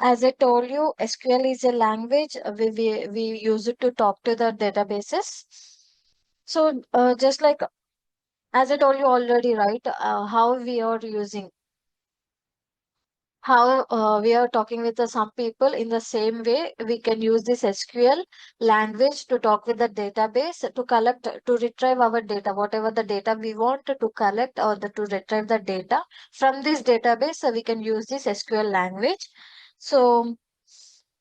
As I told you, SQL is a language we use it to talk to the databases. So just like as I told you already, right? How we are talking with some people in the same way, we can use this SQL language to talk with the database to collect, to retrieve our data, whatever the data we want to collect or to retrieve the data from this database. So we can use this SQL language. So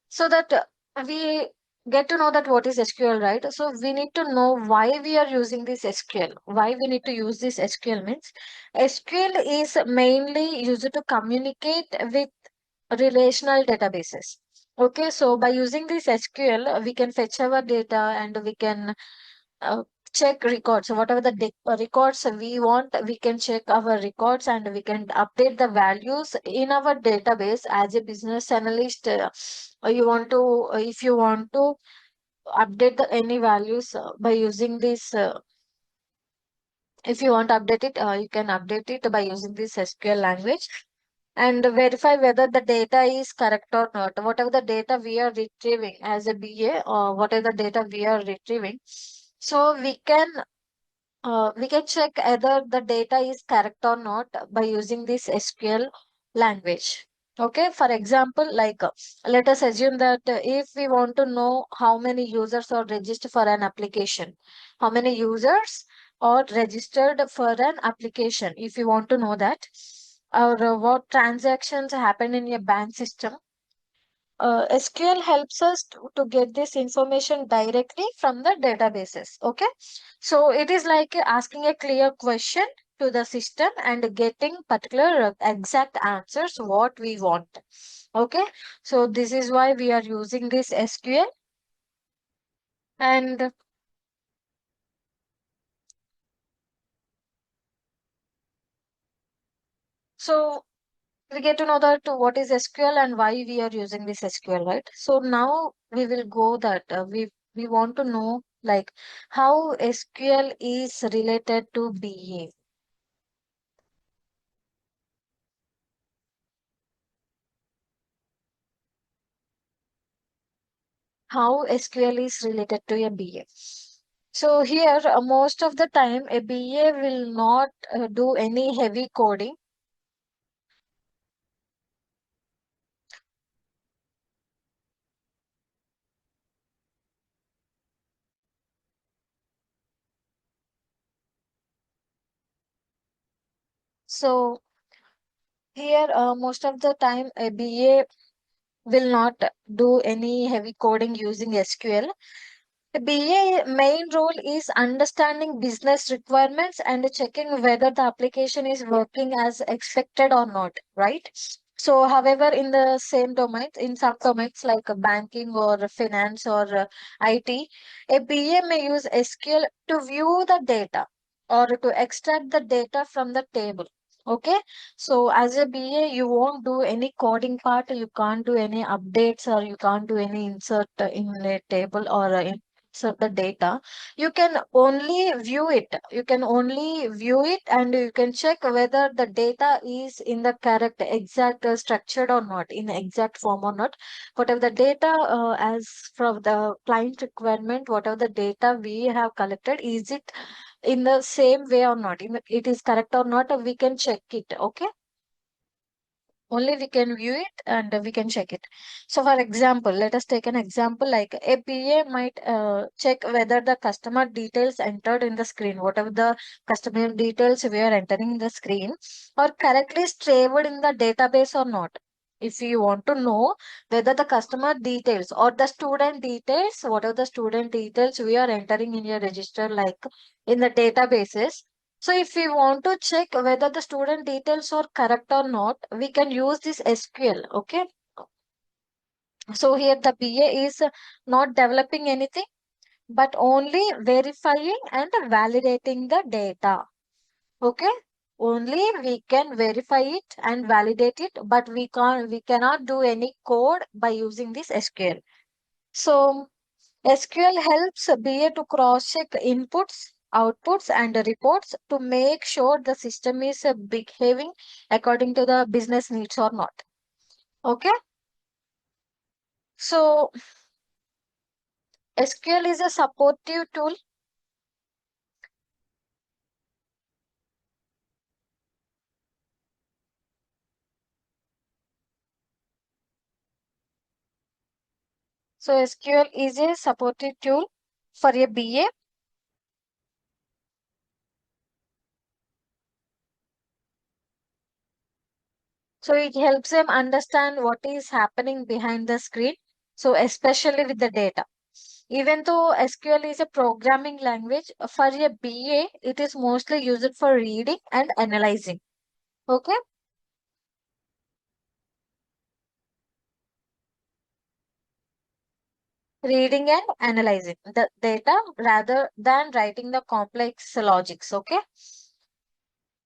so that we get to know that what is SQL, right? So we need to know why we are using this SQL. Why we need to use this SQL means SQL is mainly used to communicate with relational databases. Okay, so by using this SQL, we can fetch our data and we can uh, check records. So whatever the records we want, we can check our records and we can update the values in our database. As a business analyst, you want to if you want to update any values by using this. If you want to update it, you can update it by using this SQL language and verify whether the data is correct or not. Whatever the data we are retrieving as a BA or whatever the data we are retrieving, so we can check whether the data is correct or not by using this SQL language. Okay, for example, like let us assume that if we want to know how many users are registered for an application, how many users are registered for an application, if you want to know that, or what transactions happen in your bank system, SQL helps us to get this information directly from the databases. Okay, so it is like asking a clear question to the system and getting particular exact answers what we want. Okay, so this is why we are using this SQL. And so we get to know that what is SQL and why we are using this SQL, right? So now we will go that we want to know like how SQL is related to BA. How SQL is related to a BA. So here, most of the time, a BA will not do any heavy coding. So here, most of the time, a BA will not do any heavy coding using SQL. A BA main role is understanding business requirements and checking whether the application is working as expected or not, right? So, however, in the same domains, in some domains like banking or finance or IT, a BA may use SQL to view the data or to extract the data from the table. Okay, so as a BA, you won't do any coding part, you can't do any updates or you can't do any insert in a table or insert the data. You can only view it. You can only view it and you can check whether the data is in the correct, exact structured or not, in exact form or not. Whatever the data as from the client requirement, whatever the data we have collected, is it in the same way or not? It is correct or not, we can check it. Okay, only we can view it and we can check it. So for example, let us take an example like a PA might check whether the customer details entered in the screen, whatever the customer details we are entering in the screen, are correctly stored in the database or not. If you want to know whether the customer details or the student details, whatever the student details we are entering in your register, like in the databases, so if we want to check whether the student details are correct or not, we can use this SQL. Okay. So here the BA is not developing anything, but only verifying and validating the data. Okay. Only we can verify it and validate it, but we cannot do any code by using this SQL. So SQL helps BA to cross-check inputs, outputs, and reports to make sure the system is behaving according to the business needs or not. Okay. So SQL is a supportive tool. So SQL is a supportive tool for a BA. So it helps them understand what is happening behind the screen. So especially with the data. Even though SQL is a programming language, for a BA, it is mostly used for reading and analyzing. Okay? Reading and analyzing the data rather than writing the complex logics. Okay?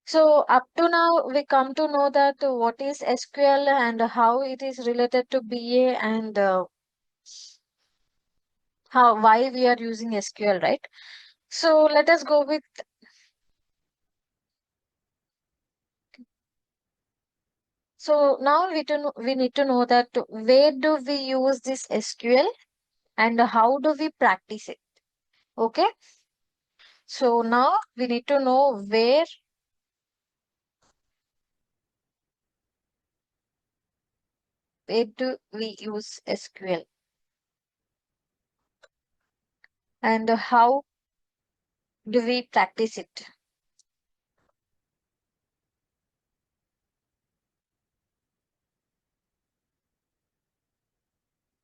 So up to now, we come to know that what is SQL and how it is related to BA and how why we are using SQL, right? So let us go with. So now we need to know that where do we use this SQL and how do we practice it? Okay. So now we need to know where do we use SQL and how do we practice it?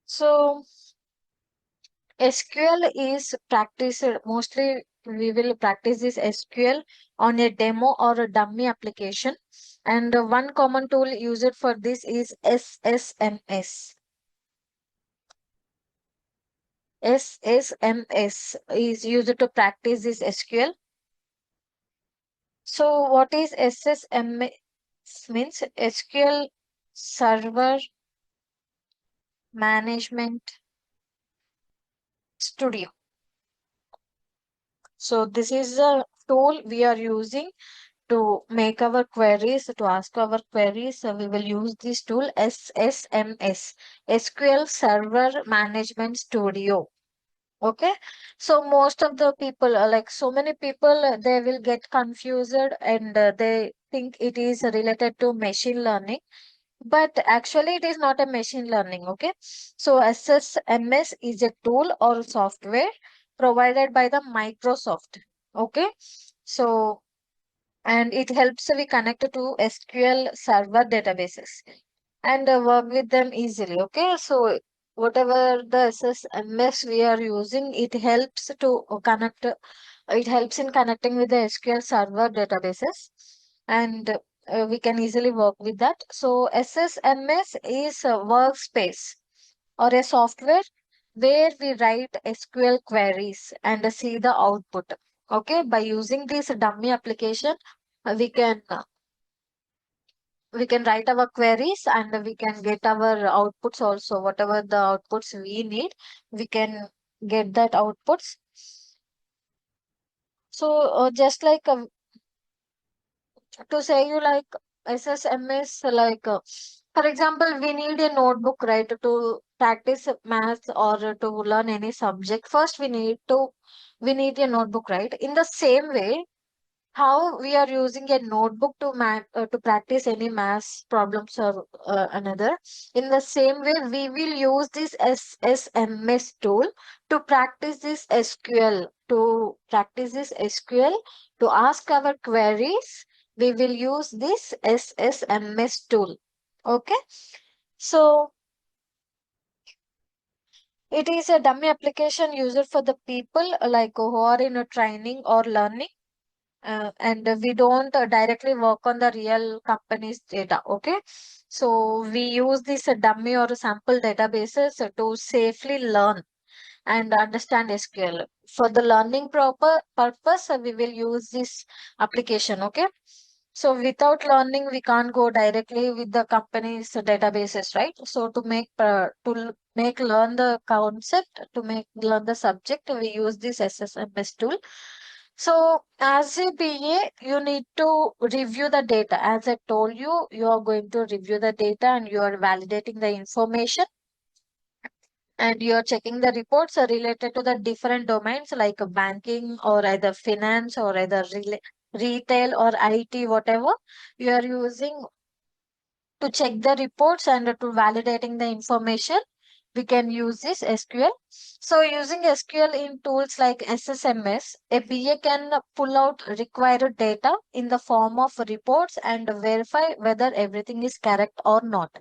So SQL is practiced mostly. We will practice this SQL on a demo or a dummy application. And one common tool used for this is SSMS. SSMS is used to practice this SQL. So what is SSMS means? SQL Server Management Studio. So this is a tool we are using to make our queries, to ask our queries. So we will use this tool SSMS, SQL Server Management Studio. Okay, so most of the people, like so many people, they will get confused and they think it is related to machine learning, but actually it is not a machine learning. Okay, so SSMS is a tool or software provided by the Microsoft. Okay, so and it helps we connect to SQL server databases and work with them easily. Okay, so whatever the SSMS we are using, it helps to connect. It helps in connecting with the SQL server databases, and we can easily work with that. So SSMS is a workspace or a software where we write SQL queries and see the output. Okay, by using this dummy application, we can write our queries and we can get our outputs also. Whatever the outputs we need, we can get that outputs. So just like to say you like SSMS, like for example, we need a notebook, right, to practice math or to learn any subject. First, we need a notebook, right? In the same way, how we are using a notebook to practice any math problems or another, in the same way we will use this SSMS tool to practice this SQL to ask our queries. We will use this SSMS tool. Okay, so it is a dummy application used for the people like who are in a training or learning, and we don't directly work on the real company's data. Okay, so we use this dummy or sample databases to safely learn and understand SQL. For the learning proper purpose, we will use this application. Okay, so without learning, we can't go directly with the company's databases, right? So to make learn the concept, to make learn the subject, we use this SSMS tool. So as a BA, you need to review the data. As I told you, you are going to review the data and you are validating the information. and you're checking the reports related to the different domains like banking or either finance or either retail or IT, whatever you are using to check the reports and to validating the information. We can use this SQL. So using SQL in tools like SSMS, a BA can pull out required data in the form of reports and verify whether everything is correct or not,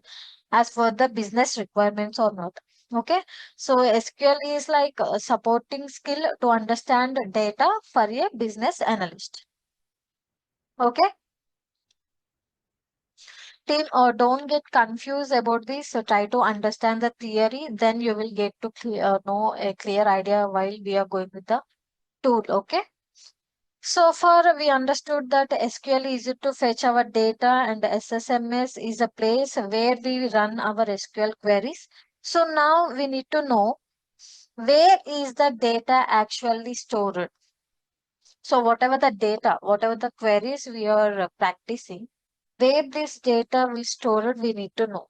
as per the business requirements or not. Okay, so SQL is like a supporting skill to understand data for a business analyst. Okay, team, don't get confused about this. So try to understand the theory, then you will get to know a clear idea while we are going with the tool. Okay. So far, we understood that SQL is to fetch our data and SSMS is a place where we run our SQL queries. So now we need to know where is the data actually stored. So whatever the data, whatever the queries we are practicing, where this data will stored, we need to know.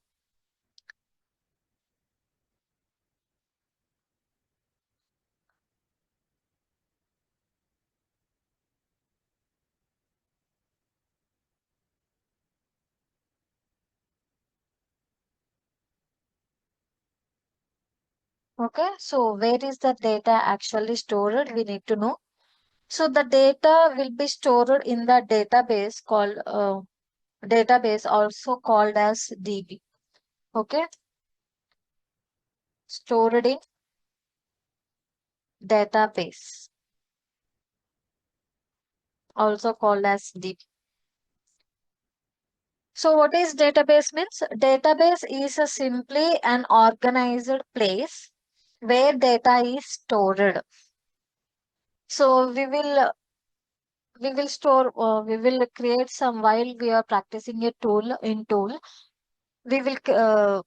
Okay, so where is the data actually stored? We need to know. So the data will be stored in the database called database, also called as DB. Okay, stored in database, also called as DB. So what is database means? Database is a simply an organized place where data is stored. So we will create some while we are practicing a tool in tool. We will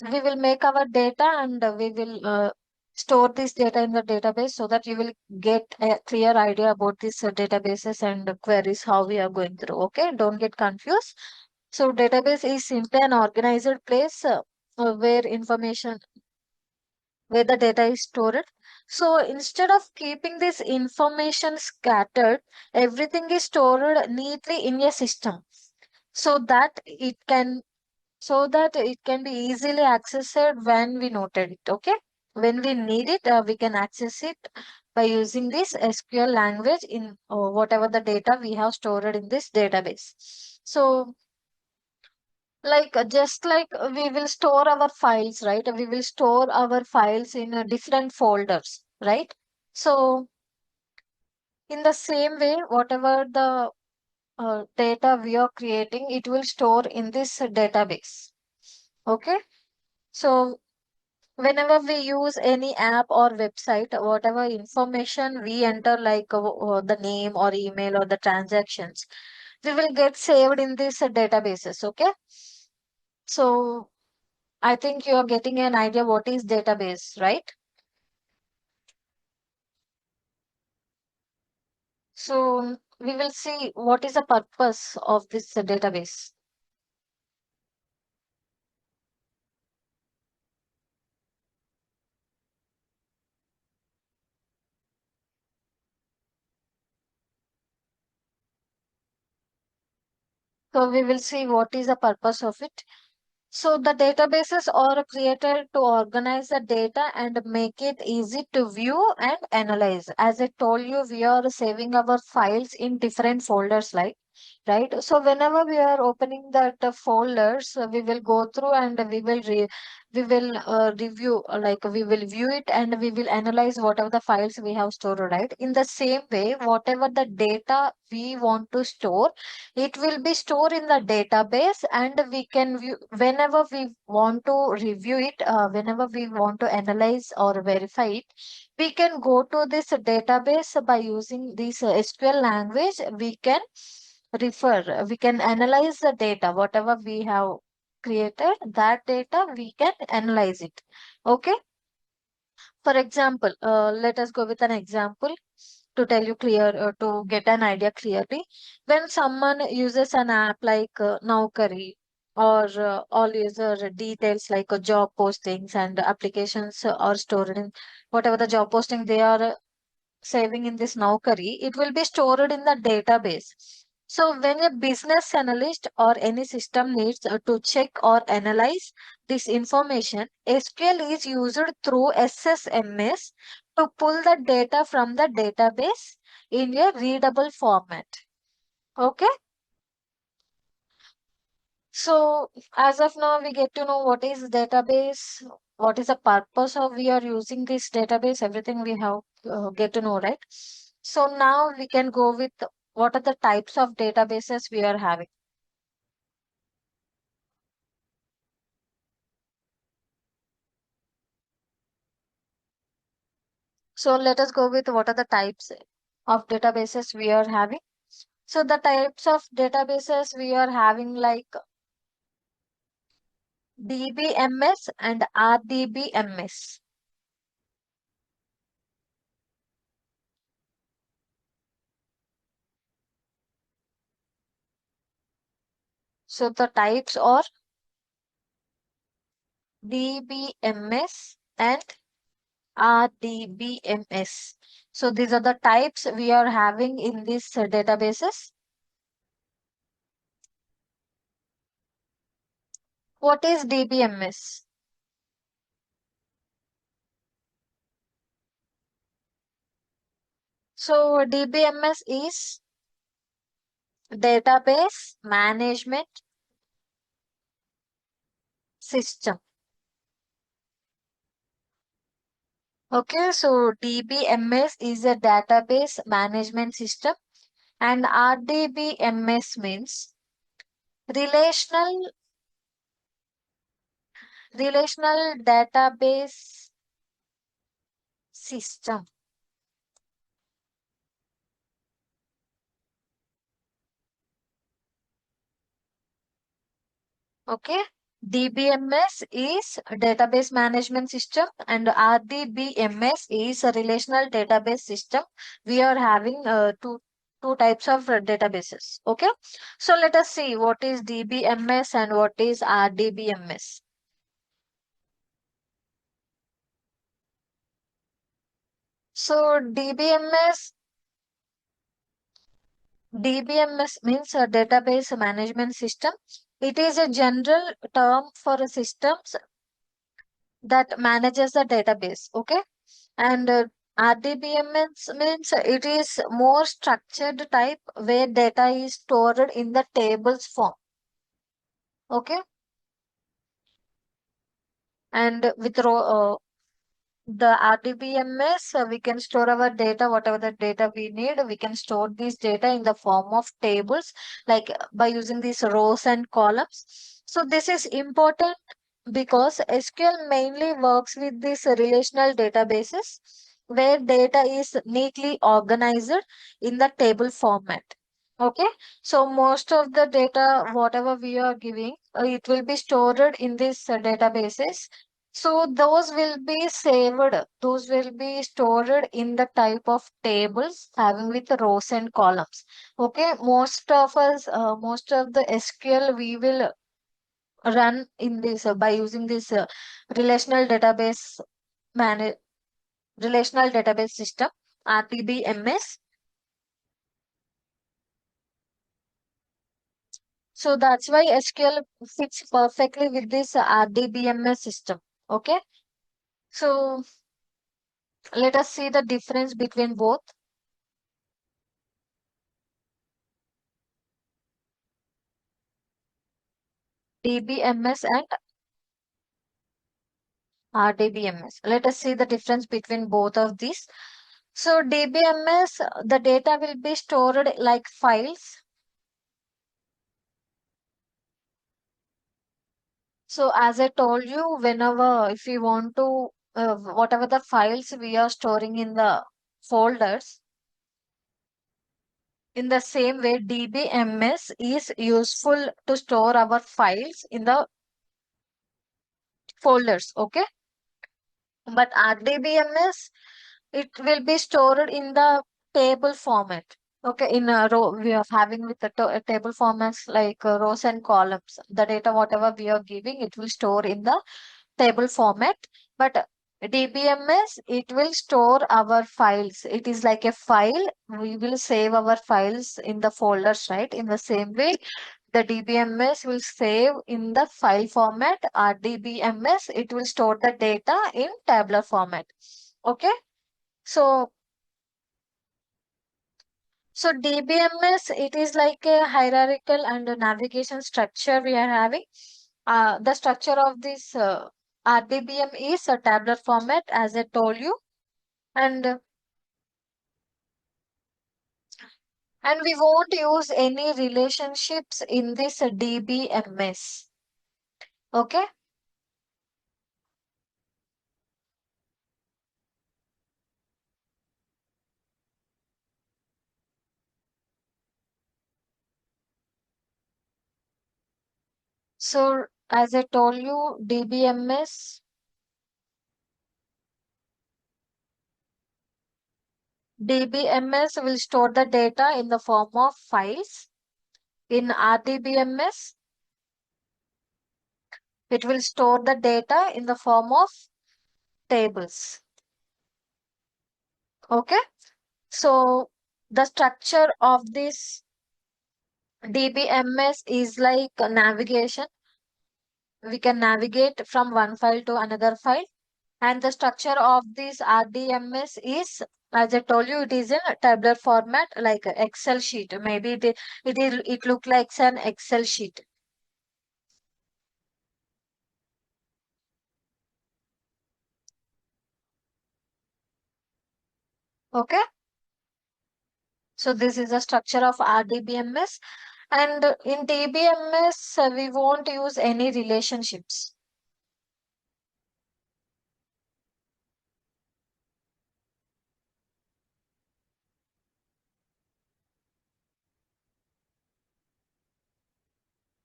we will make our data and we will store this data in the database so that you will get a clear idea about these databases and queries how we are going through. Okay, don't get confused. So database is simply an organized place where information where the data is stored. So instead of keeping this information scattered, everything is stored neatly in a system so that it can be easily accessed when we noted it. Okay, when we need it, we can access it by using this SQL language in whatever the data we have stored in this database. So just like we will store our files, right? We will store our files in different folders, right? So in the same way, whatever the data we are creating, it will store in this database. Okay, so whenever we use any app or website, whatever information we enter, like the name or email or the transactions, we will get saved in these databases. Okay, so I think you are getting an idea what is database, right? So we will see what is the purpose of this database. So we will see what is the purpose of it. So the databases are created to organize the data and make it easy to view and analyze. As I told you, we are saving our files in different folders, like right. So whenever we are opening that folders, we will go through and we will review, like we will view it and we will analyze whatever the files we have stored, right? In the same way, whatever the data we want to store, it will be stored in the database and we can view whenever we want to review it, whenever we want to analyze or verify it, we can go to this database by using this SQL language. We can analyze the data, whatever we have created, that data we can analyze it. Okay. For example, let us go with an example to tell you to get an idea clearly. When someone uses an app like Naukari, or all user details like job postings and applications are stored in whatever the job posting they are saving in this Naukari, it will be stored in the database. So when a business analyst or any system needs to check or analyze this information, SQL is used through SSMS to pull the data from the database in a readable format. Okay. So as of now, we get to know what is database, what is the purpose of we are using this database, everything we have get to know, right? So now we can go with what are the types of databases we are having. So let us go with what are the types of databases we are having. So the types of databases we are having like DBMS and RDBMS. So the types are DBMS and RDBMS. So these are the types we are having in these databases. What is DBMS? So DBMS is database management system. Okay, so DBMS is a database management system and RDBMS means relational relational database system. Okay. DBMS is a database management system and RDBMS is a relational database system. We are having two types of databases. Okay. So let us see what is DBMS and what is RDBMS. So DBMS means a database management system. It is a general term for systems that manages the database. Okay. And RDBMS means it is more structured type where data is stored in the tables form. Okay. And with the RDBMS, we can store our data, whatever the data we need. We can store this data in the form of tables, like by using these rows and columns. So this is important because SQL mainly works with these relational databases where data is neatly organized in the table format. Okay, so most of the data, whatever we are giving, it will be stored in these databases, so those will be saved, those will be stored in the type of tables having with rows and columns. Okay, most of the SQL we will run in this by using this relational database manage relational database system, RDBMS. So that's why SQL fits perfectly with this RDBMS system. Okay, so let us see the difference between both DBMS and RDBMS. Let us see the difference between both of these. So DBMS, the data will be stored like files. So as I told you, whenever if we want to, whatever the files we are storing in the folders, in the same way, DBMS is useful to store our files in the folders. Okay. But RDBMS, it will be stored in the table format. Okay, in a row, we are having with the table formats like rows and columns. The data, whatever we are giving, it will store in the table format. But DBMS, it will store our files. It is like a file. We will save our files in the folders, right? In the same way, the DBMS will save in the file format. RDBMS, it will store the data in tabular format. Okay. So So DBMS, it is like a hierarchical and a navigation structure we are having. The structure of this RDBM is a tabular format, as I told you, and and we won't use any relationships in this DBMS. Okay, so as I told you, DBMS will store the data in the form of files. In RDBMS, it will store the data in the form of tables. Okay, so the structure of this DBMS is like a navigation. We can navigate from one file to another file, and the structure of this RDMS is, as I told you, it is in a tabular format like a Excel sheet. Maybe it look like an Excel sheet. Okay, so this is the structure of RDBMS, and in DBMS we won't use any relationships.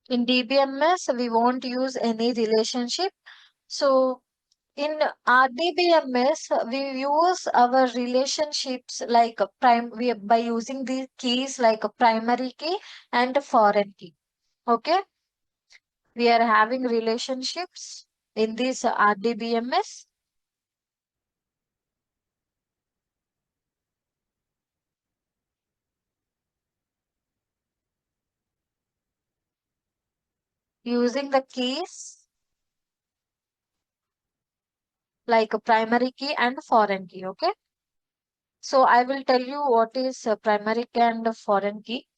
In DBMS, we won't use any relationship. So in RDBMS, we use our relationships like a by using these keys like a primary key and a foreign key. Okay, we are having relationships in this RDBMS using the keys like a primary key and foreign key. Okay, so I will tell you what is a primary key and a foreign key.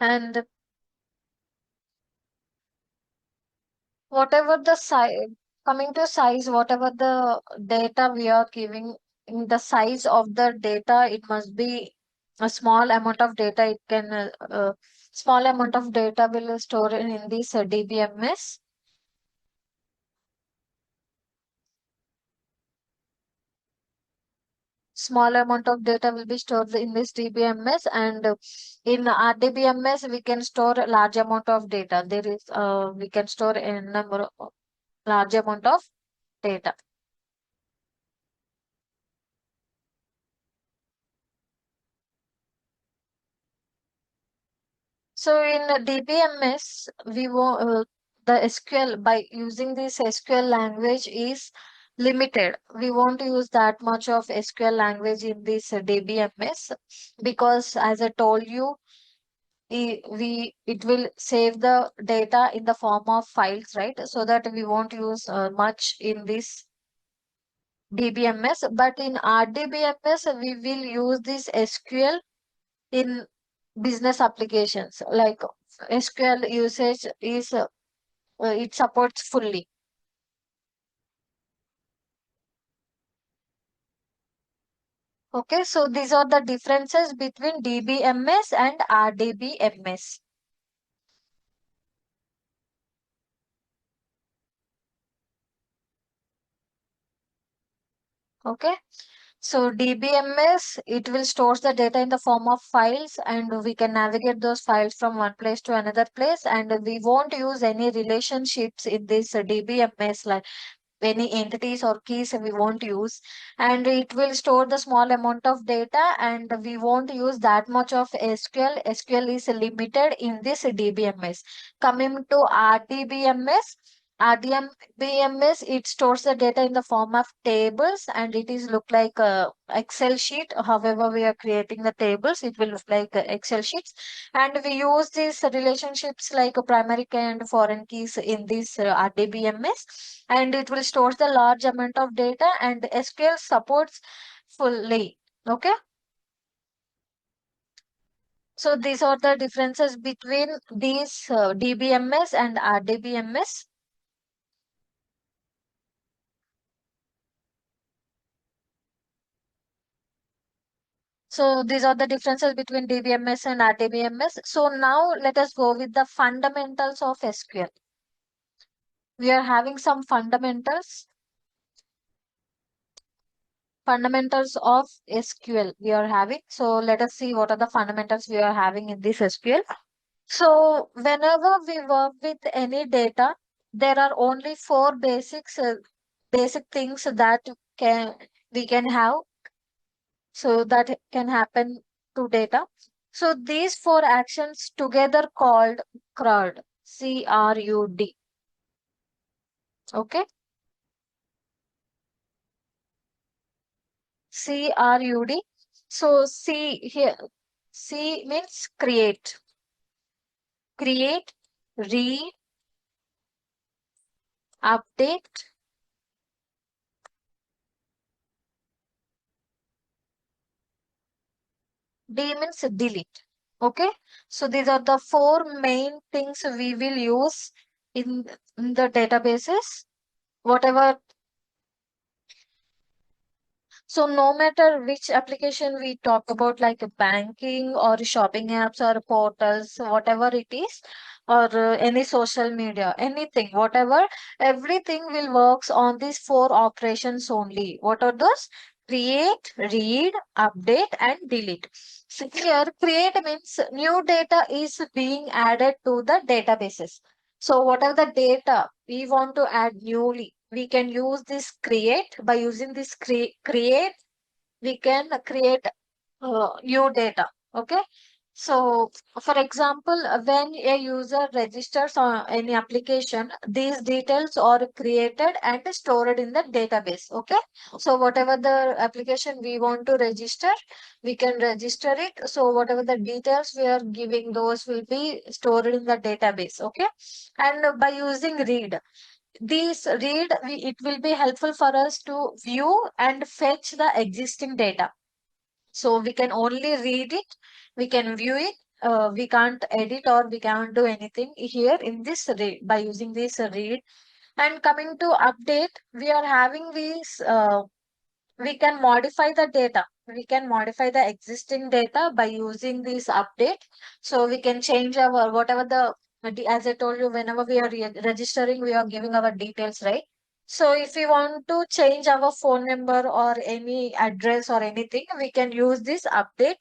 And whatever the size, coming to size, whatever the data we are giving, in the size of the data, it must be a small amount of data. It can small amount of data will store in this DBMS. Small amount of data will be stored in this DBMS, and in RDBMS we can store a large amount of data. There is we can store a number of large amount of data. So in DBMS, the SQL, by using this SQL language is limited. We won't use that much of SQL language in this DBMS because, as I told you, it will save the data in the form of files, right? So that we won't use much in this DBMS. But in RDBMS, we will use this SQL in business applications like SQL usage is it supports fully. Okay, so these are the differences between DBMS and RDBMS. Okay, So DBMS, it will stores the data in the form of files, and we can navigate those files from one place to another place, and we won't use any relationships in this DBMS, like any entities or keys we won't use, and it will store the small amount of data, and we won't use that much of SQL is limited in this DBMS. Coming to RDBMS, it stores the data in the form of tables, and it is look like a Excel sheet. However, we are creating the tables, it will look like Excel sheets, and we use these relationships like primary key and foreign keys in this RDBMS, and it will store the large amount of data, and SQL supports fully. Okay, so these are the differences between these DBMS and RDBMS. So these are the differences between DBMS and RDBMS. So now let us go with the fundamentals of SQL. We are having some fundamentals of SQL we are having. So let us see what are the fundamentals we are having in this SQL. So whenever we work with any data, there are only four basic things that can we can have. So that can happen to data. So these four actions together called CRUD, CRUD. Okay, CRUD. So C here, C means create, read, update. D means delete. Okay, so these are the four main things we will use in the databases. Whatever, so no matter which application we talk about, like banking or shopping apps or portals, whatever it is, or any social media, anything, whatever, everything will works on these four operations only. What are those? Create, read, update, and delete. So here, create means new data is being added to the databases. So whatever the data we want to add newly, we can use this create. By using this create, we can create new data. Okay, so for example, when a user registers on any application, these details are created and stored in the database. Okay, so whatever the application we want to register, we can register it. So whatever the details we are giving, those will be stored in the database. Okay, and by using read, it will be helpful for us to view and fetch the existing data. So we can only read it, we can view it, we can't edit or we can't do anything here in this read by using this read. And coming to update, we are having these, we can modify the data. We can modify the existing data by using this update. So we can change our whatever as I told you, whenever we are registering, we are giving our details, right? So if we want to change our phone number or any address or anything, we can use this update.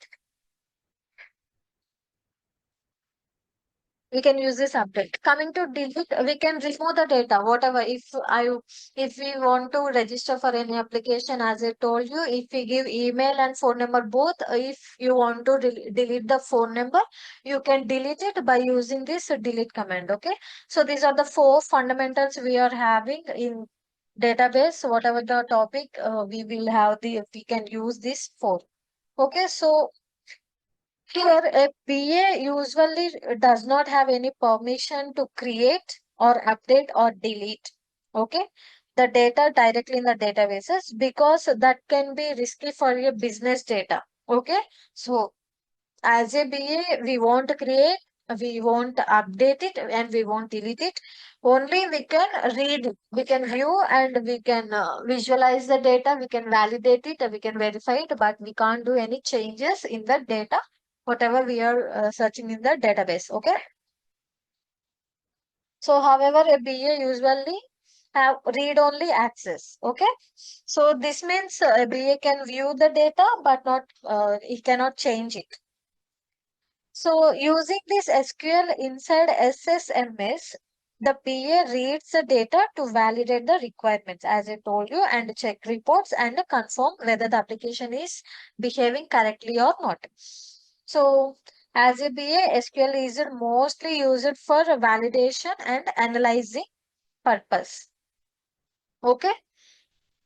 We can use this update. Coming to delete, we can remove the data, whatever. If we want to register for any application, as I told you, if we give email and phone number both, if you want to delete the phone number, you can delete it by using this delete command. Okay. So these are the four fundamentals we are having in database. Whatever the topic, we can use this for. Okay. So here, a PA usually does not have any permission to create or update or delete, okay, the data directly in the databases, because that can be risky for your business data. Okay, so as a BA, we won't create, we won't update it, and we won't delete it. Only we can read, we can view, and we can visualize the data, we can validate it, we can verify it, but we can't do any changes in the data, whatever we are searching in the database. Okay. So, however, a BA usually have read-only access. Okay, so this means a BA can view the data, but not he cannot change it. So using this SQL inside SSMS, the PA reads the data to validate the requirements, as I told you, and check reports and confirm whether the application is behaving correctly or not. So as a BA, SQL is mostly used for validation and analyzing purpose. Okay.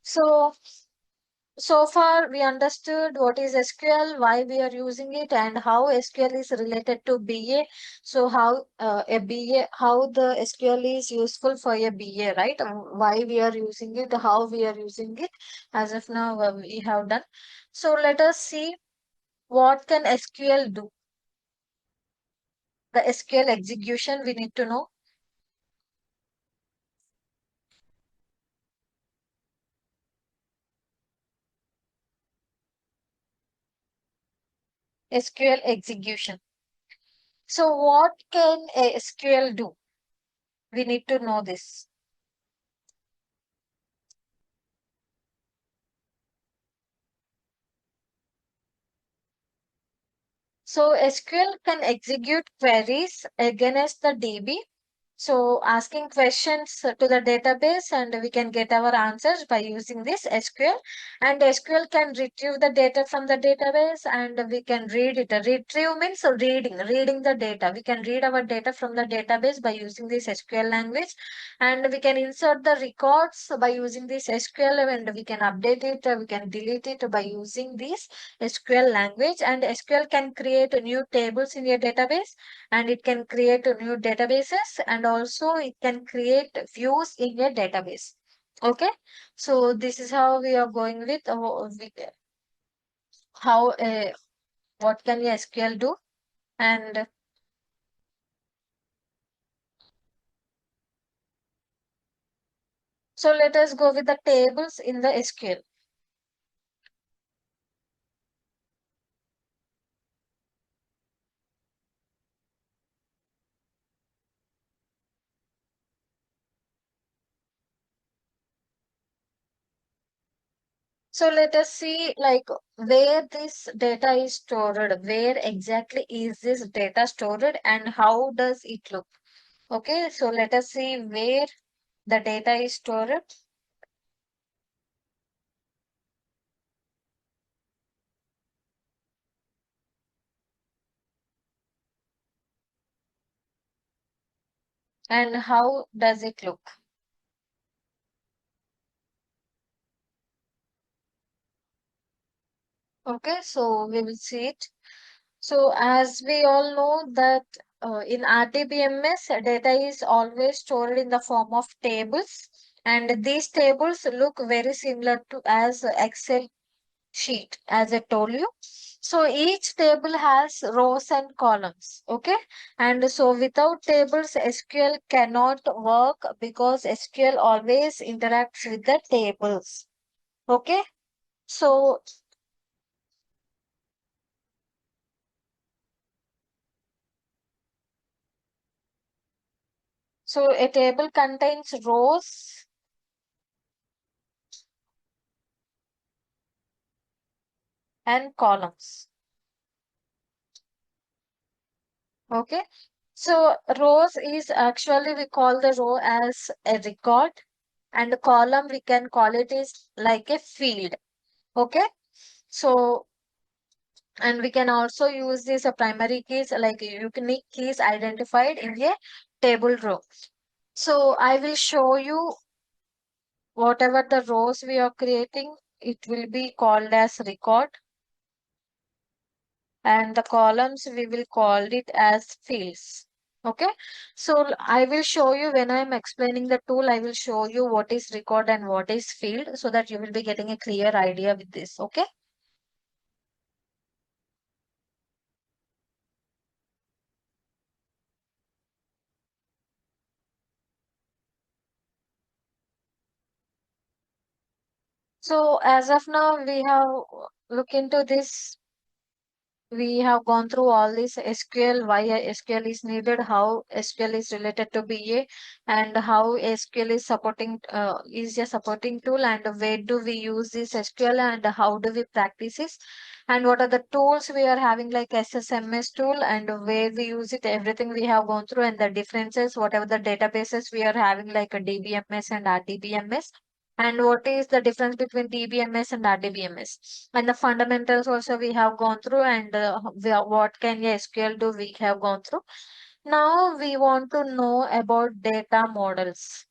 So so far, we understood what is SQL, why we are using it, and how SQL is related to BA. So how a BA, how the SQL is useful for a BA, right? Why we are using it, how we are using it. As of now, we have done. So let us see what can SQL do. The SQL execution we need to know. SQL execution. So what can a SQL do? We need to know this. So SQL can execute queries against the DB. So asking questions to the database and we can get our answers by using this SQL. And SQL can retrieve the data from the database and we can read it. Retrieve means reading the data. We can read our data from the database by using this SQL language. And we can insert the records by using this SQL and we can update it, we can delete it by using this SQL language. And SQL can create new tables in your database and it can create new databases and also it can create views in your database. Okay, so this is how we are going with how what can SQL do. And so let us go with the tables in the SQL. So let us see like where this data is stored, where exactly is this data stored and how does it look. Okay, so let us see where the data is stored. And how does it look. Okay, so we will see it. So as we all know that in RDBMS, data is always stored in the form of tables, and these tables look very similar to as Excel sheet, as I told you. So each table has rows and columns. Okay, and so without tables, SQL cannot work because SQL always interacts with the tables. Okay, so so a table contains rows and columns. Okay. So rows is actually we call the row as a record and the column we can call it is like a field. Okay. So and we can also use these primary keys like unique keys identified in a table row. So I will show you whatever the rows we are creating, it will be called as record and the columns we will call it as fields. Okay, so I will show you when I am explaining the tool, I will show you what is record and what is field so that you will be getting a clear idea with this. Okay, so as of now we have look into this we have gone through all this SQL, why SQL is needed, how SQL is related to BA, and how SQL is a supporting tool, and where do we use this SQL, and how do we practice this, and what are the tools we are having like SSMS tool, and where we use it, everything we have gone through, and the differences, whatever the databases we are having like a DBMS and RDBMS, and what is the difference between DBMS and RDBMS, and the fundamentals also we have gone through, and what can SQL do we have gone through. Now we want to know about data models.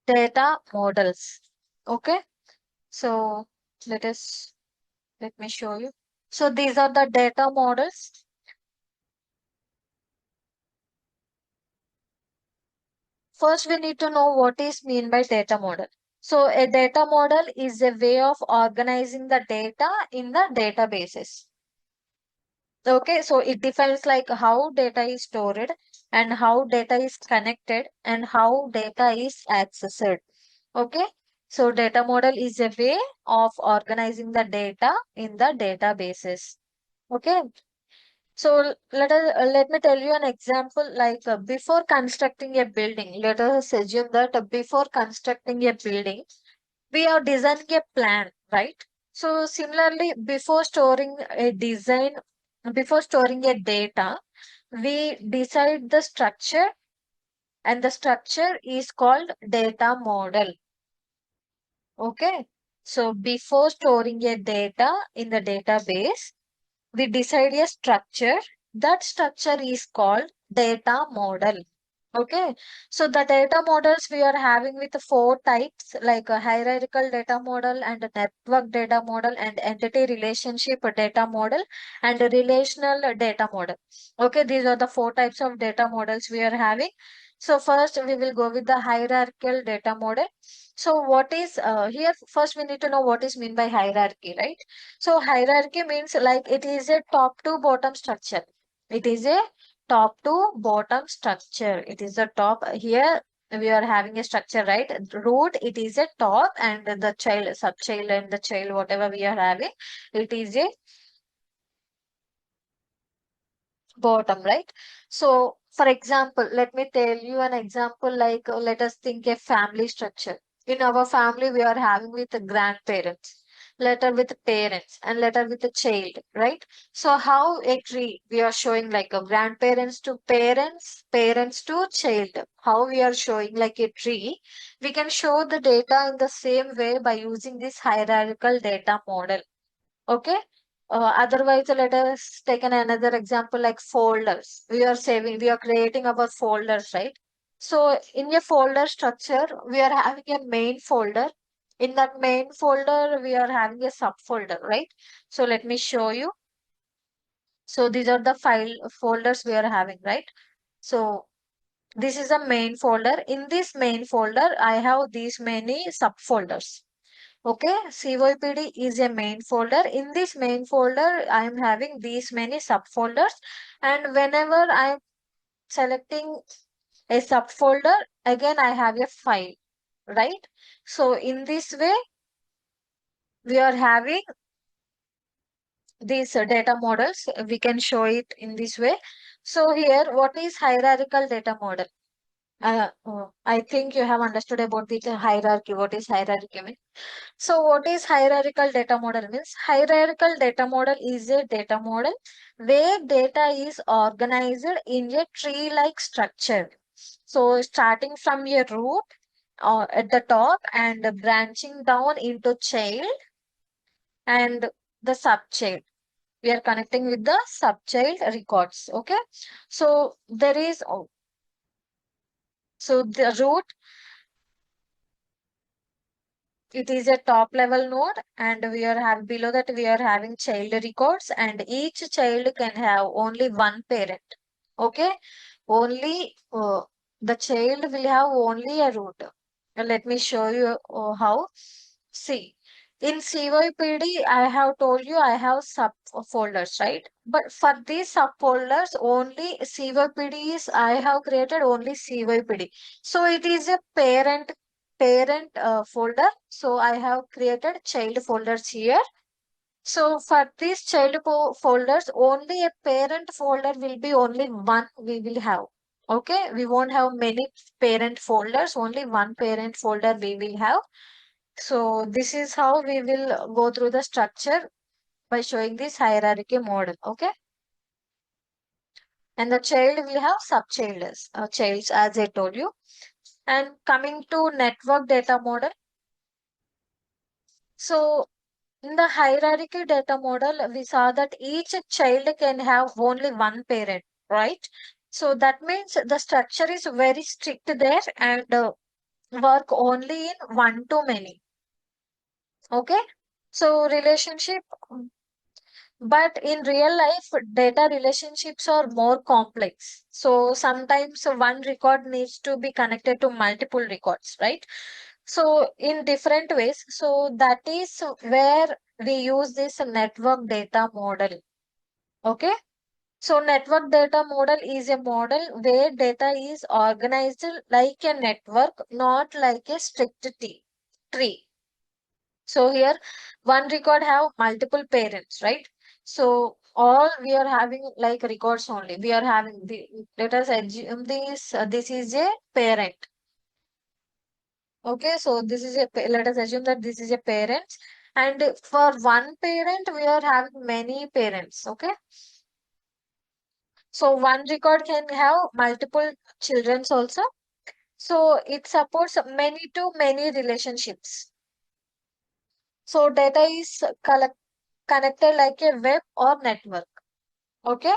Data models. Okay. So let us let me show you. So these are the data models. First, we need to know what is mean by data model. So a data model is a way of organizing the data in the databases. Okay, so it defines like how data is stored and how data is connected and how data is accessed. Okay, so data model is a way of organizing the data in the databases. Okay, so let me tell you an example like before constructing a building, let us assume that before constructing a building, we are designing a plan, right? So similarly, before storing a data, we decide the structure, and the structure is called data model. Okay. So before storing a data in the database, we decide a structure. That structure is called data model. Okay, so the data models we are having with four types like a hierarchical data model and a network data model and entity relationship data model and a relational data model. Okay, these are the four types of data models we are having. So first we will go with the hierarchical data model. So what is here first we need to know what is mean by hierarchy, right? So hierarchy means like it is a top to bottom structure. It is a top to bottom structure. It is the top here. We are having a structure, right? Root, it is a top, and the child, subchild, and the child, whatever we are having, it is a bottom, right? So, for example, let me tell you an example like let us think a family structure. In our family, we are having with the grandparents, later with parents, and later with the child, right? So, how a tree we are showing like a grandparents to parents, parents to child. How we are showing like a tree, we can show the data in the same way by using this hierarchical data model. Okay. Otherwise, let us take another example like folders. We are creating our folders, right? So in a folder structure, we are having a main folder. In that main folder, we are having a subfolder, right? So let me show you. So these are the file folders we are having, right? So this is a main folder. In this main folder, I have these many subfolders. Okay, COEPD is a main folder. In this main folder, I am having these many subfolders, and whenever I am selecting a subfolder, again I have a file, right? So in this way, we are having these data models. We can show it in this way. So here, what is hierarchical data model? I think you have understood about the hierarchy. What is hierarchy mean? So what is hierarchical data model means? Hierarchical data model is a data model where data is organized in a tree-like structure. So starting from a root at the top and branching down into child and the subchild. We are connecting with the subchild records. Okay. So there is, so the root, it is a top level node, and we are have below that we are having child records, and each child can have only one parent. Okay, only the child will have only a root. Let me show you how. See, in COEPD, I have told you I have subfolders, right? But for these subfolders, only COEPD is I have created only COEPD. So it is a parent. parent folder. So I have created child folders here. So for these folders, only a parent folder will be only one we will have. Okay, we won't have many parent folders, only one parent folder we will have. So this is how we will go through the structure by showing this hierarchy model. Okay, and the child will have subchilds, childs as I told you. And coming to network data model. So in the hierarchy data model, we saw that each child can have only one parent, right? So that means the structure is very strict there and work only in one to many. Okay. So relationship, but in real life, data relationships are more complex. So sometimes one record needs to be connected to multiple records, right? So in different ways. So that is where we use this network data model. Okay. So network data model is a model where data is organized like a network, not like a strict tree. So here one record have multiple parents, right? So all we are having like records only. We are having let us assume this is a parent. Okay, so this is let us assume that this is a parent, and for one parent we are having many parents. Okay, so one record can have multiple childrens also. So it supports many to many relationships. So data is connected like a web or network. Okay.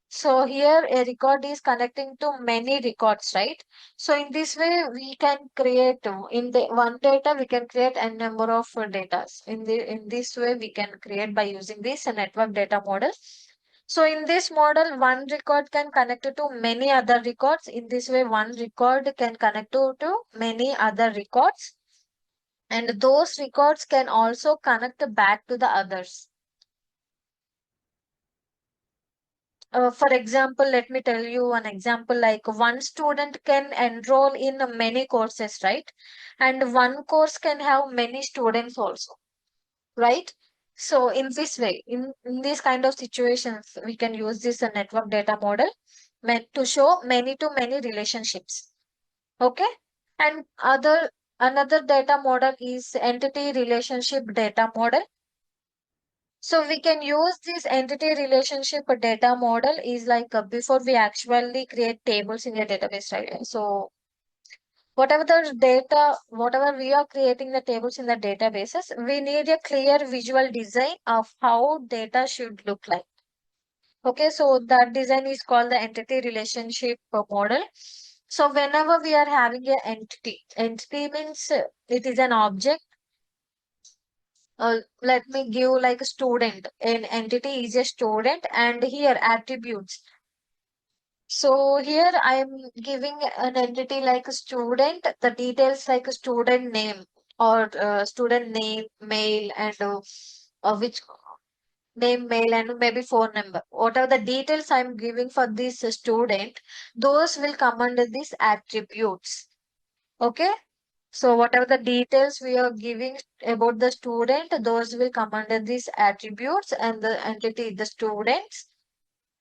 So here a record is connecting to many records, right? So in this way we can create in the one data we can create a number of data. In this way we can create by using this network data model. So in this model one record can connect to many other records. In this way one record can connect to many other records, and those records can also connect back to the others. For example, let me tell you an example like one student can enroll in many courses, right? And one course can have many students also, right? So in this way, in these kind of situations, we can use this network data model meant to show many to many relationships. Okay. And another data model is entity relationship data model. So we can use this entity relationship data model is like before we actually create tables in a database, right? So whatever we are creating the tables in the databases, we need a clear visual design of how data should look like. Okay, so that design is called the entity relationship model. So whenever we are having an entity means it is an object. Let me give like a student. An entity is a student, and here attributes. So here I am giving an entity like a student, the details like a student name or student name, mail, and which name, mail, and maybe phone number. Whatever the details I'm giving for this student, those will come under these attributes. Okay. So whatever the details we are giving about the student, those will come under these attributes and the entity, the students.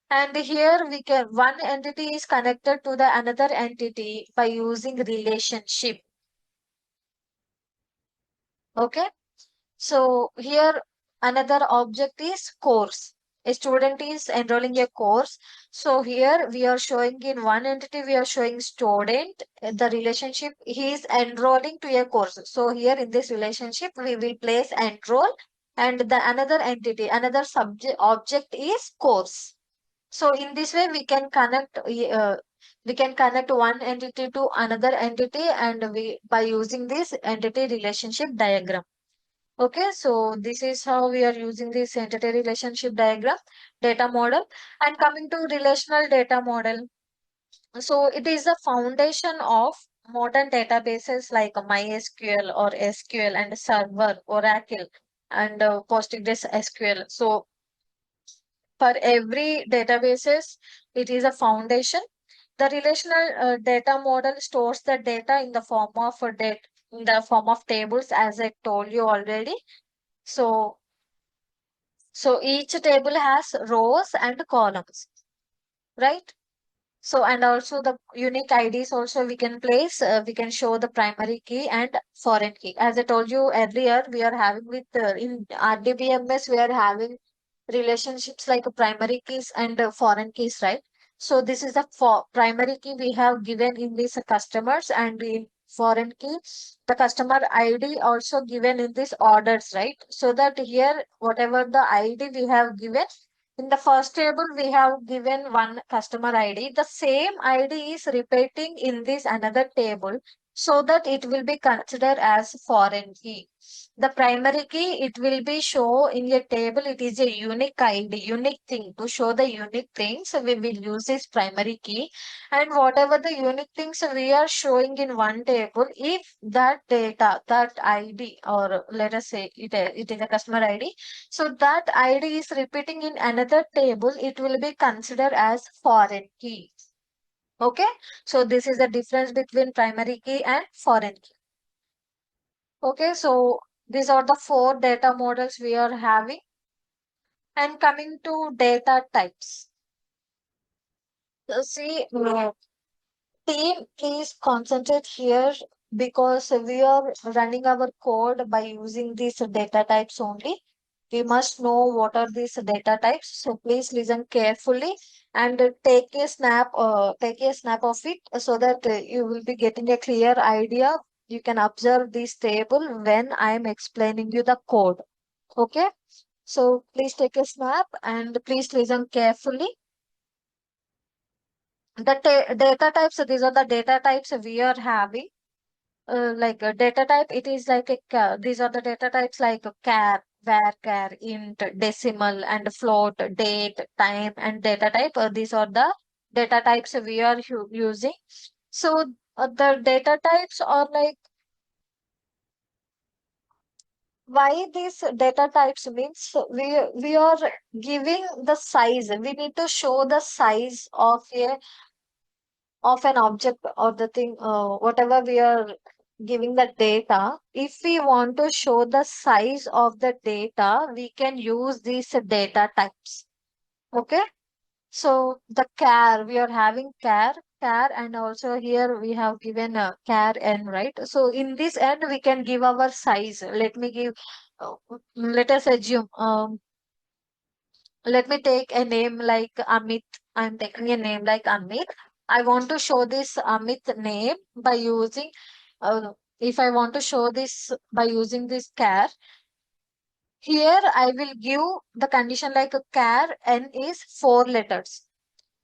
And here we can, one entity is connected to the another entity by using relationship. Okay. So here another object is course. A student is enrolling a course. So here we are showing in one entity, we are showing student, the relationship, he is enrolling to a course. So here in this relationship, we will place enroll, and the another entity, another subject object is course. So in this way we can connect one entity to another entity, and we by using this entity relationship diagram. Okay, so this is how we are using this entity relationship diagram data model. And coming to relational data model, so it is the foundation of modern databases like MySQL or SQL and Server, Oracle, and PostgreSQL SQL. So for every databases, it is a foundation. The relational data model stores the data in the form of a in the form of tables, as I told you already. So, so each table has rows and columns, right? So, and also the unique IDs also we can place, we can show the primary key and foreign key. As I told you earlier, we are having with, in RDBMS, we are having relationships like primary keys and foreign keys, right? So this is the for primary key we have given in these customers, and in foreign key, the customer ID also given in these orders, right? So that here, whatever the ID we have given, in the first table, we have given one customer ID. The same ID is repeating in this another table, so that it will be considered as foreign key. The primary key, it will be show in a table. It is a unique ID, unique thing. To show the unique things, we will use this primary key. And whatever the unique things we are showing in one table, if that data, that ID, or let us say it is a customer ID, so that ID is repeating in another table, it will be considered as foreign key. Okay, so this is the difference between primary key and foreign key. Okay, so these are the four data models we are having. And coming to data types. So see, team, please concentrate here, because we are running our code by using these data types only. We must know what are these data types. So please listen carefully and take a snap of it, so that you will be getting a clear idea. You can observe this table when I am explaining you the code. Okay. So please take a snap and please listen carefully. The data types, these are the data types we are having. Like a data type, it is like these are the data types like a char, var, int, decimal, and float, date, time, and data type. These are the data types we are using. So the data types are like, why these data types means, we are giving the size. We need to show the size of an object or the thing, whatever we are giving the data. If we want to show the size of the data, we can use these data types. Okay. So the char, we are having char, and also here we have given a char n, right? So in this n, we can give our size. Let me give, let us assume, let me take a name like Amit. I'm taking a name like Amit. I want to show this Amit name by using, if I want to show this by using this char, here I will give the condition like a char n is 4 letters.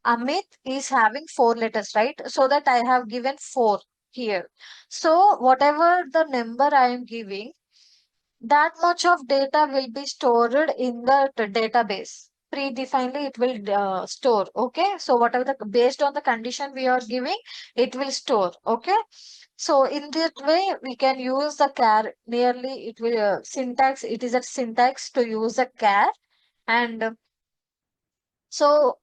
Amit is having 4 letters, right? So that I have given 4 here. So whatever the number I am giving, that much of data will be stored in the database. Predefinedly, it will store. Okay. So whatever the, based on the condition we are giving, it will store. Okay. So in that way, we can use the char. Nearly, it will syntax. It is a syntax to use the char. And so,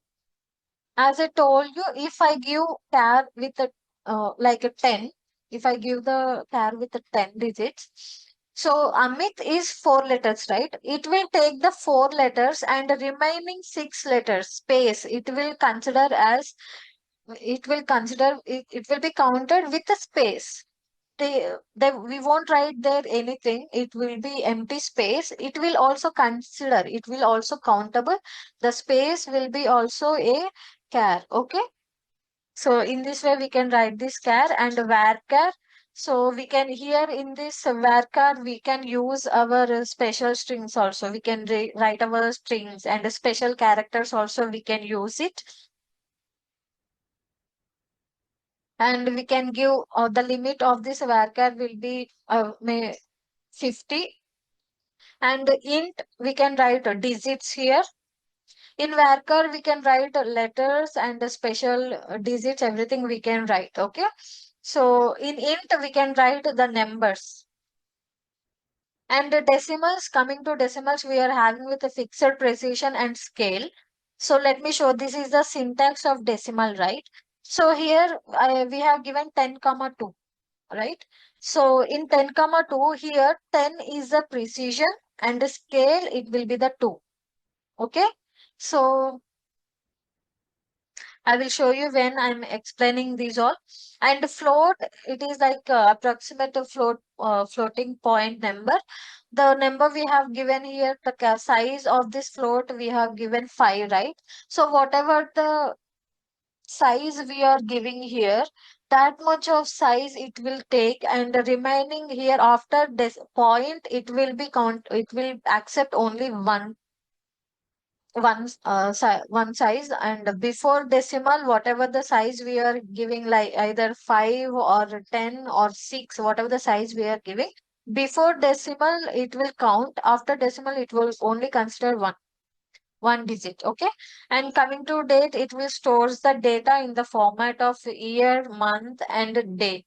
as I told you, if I give char with a like a 10, if I give the char with a 10 digits, so Amit is 4 letters, right? It will take the 4 letters and the remaining 6 letters space. It will be counted with the space. We won't write there anything. It will be empty space. It will also consider. It will also countable. The space will be also a char. Okay. So in this way, we can write this char and varchar. So we can here in this varchar, we can use our special strings also. We can write our strings and special characters also. We can use it, and we can give the limit of this varchar will be may 50. And int, we can write digits here. In varchar, we can write letters and the special digits, everything we can write. Okay. So in int, we can write the numbers. And the decimals, coming to decimals, we are having with a fixed precision and scale. So let me show, this is the syntax of decimal, right? So here we have given 10 comma 2. right? So in 10 comma 2 here, 10 is the precision and the scale, it will be the 2. Okay. So I will show you when I'm explaining these all. And float, it is like approximate floating point number. The number we have given here, the size of this float, we have given 5, right? So whatever the size we are giving here, that much of size it will take, and the remaining here after this point, it will be it will accept only one size, and before decimal whatever the size we are giving, like either 5 or 10 or 6, whatever the size we are giving, before decimal it will count, after decimal it will only consider one digit. Okay. And coming to date, it will stores the data in the format of year, month and day.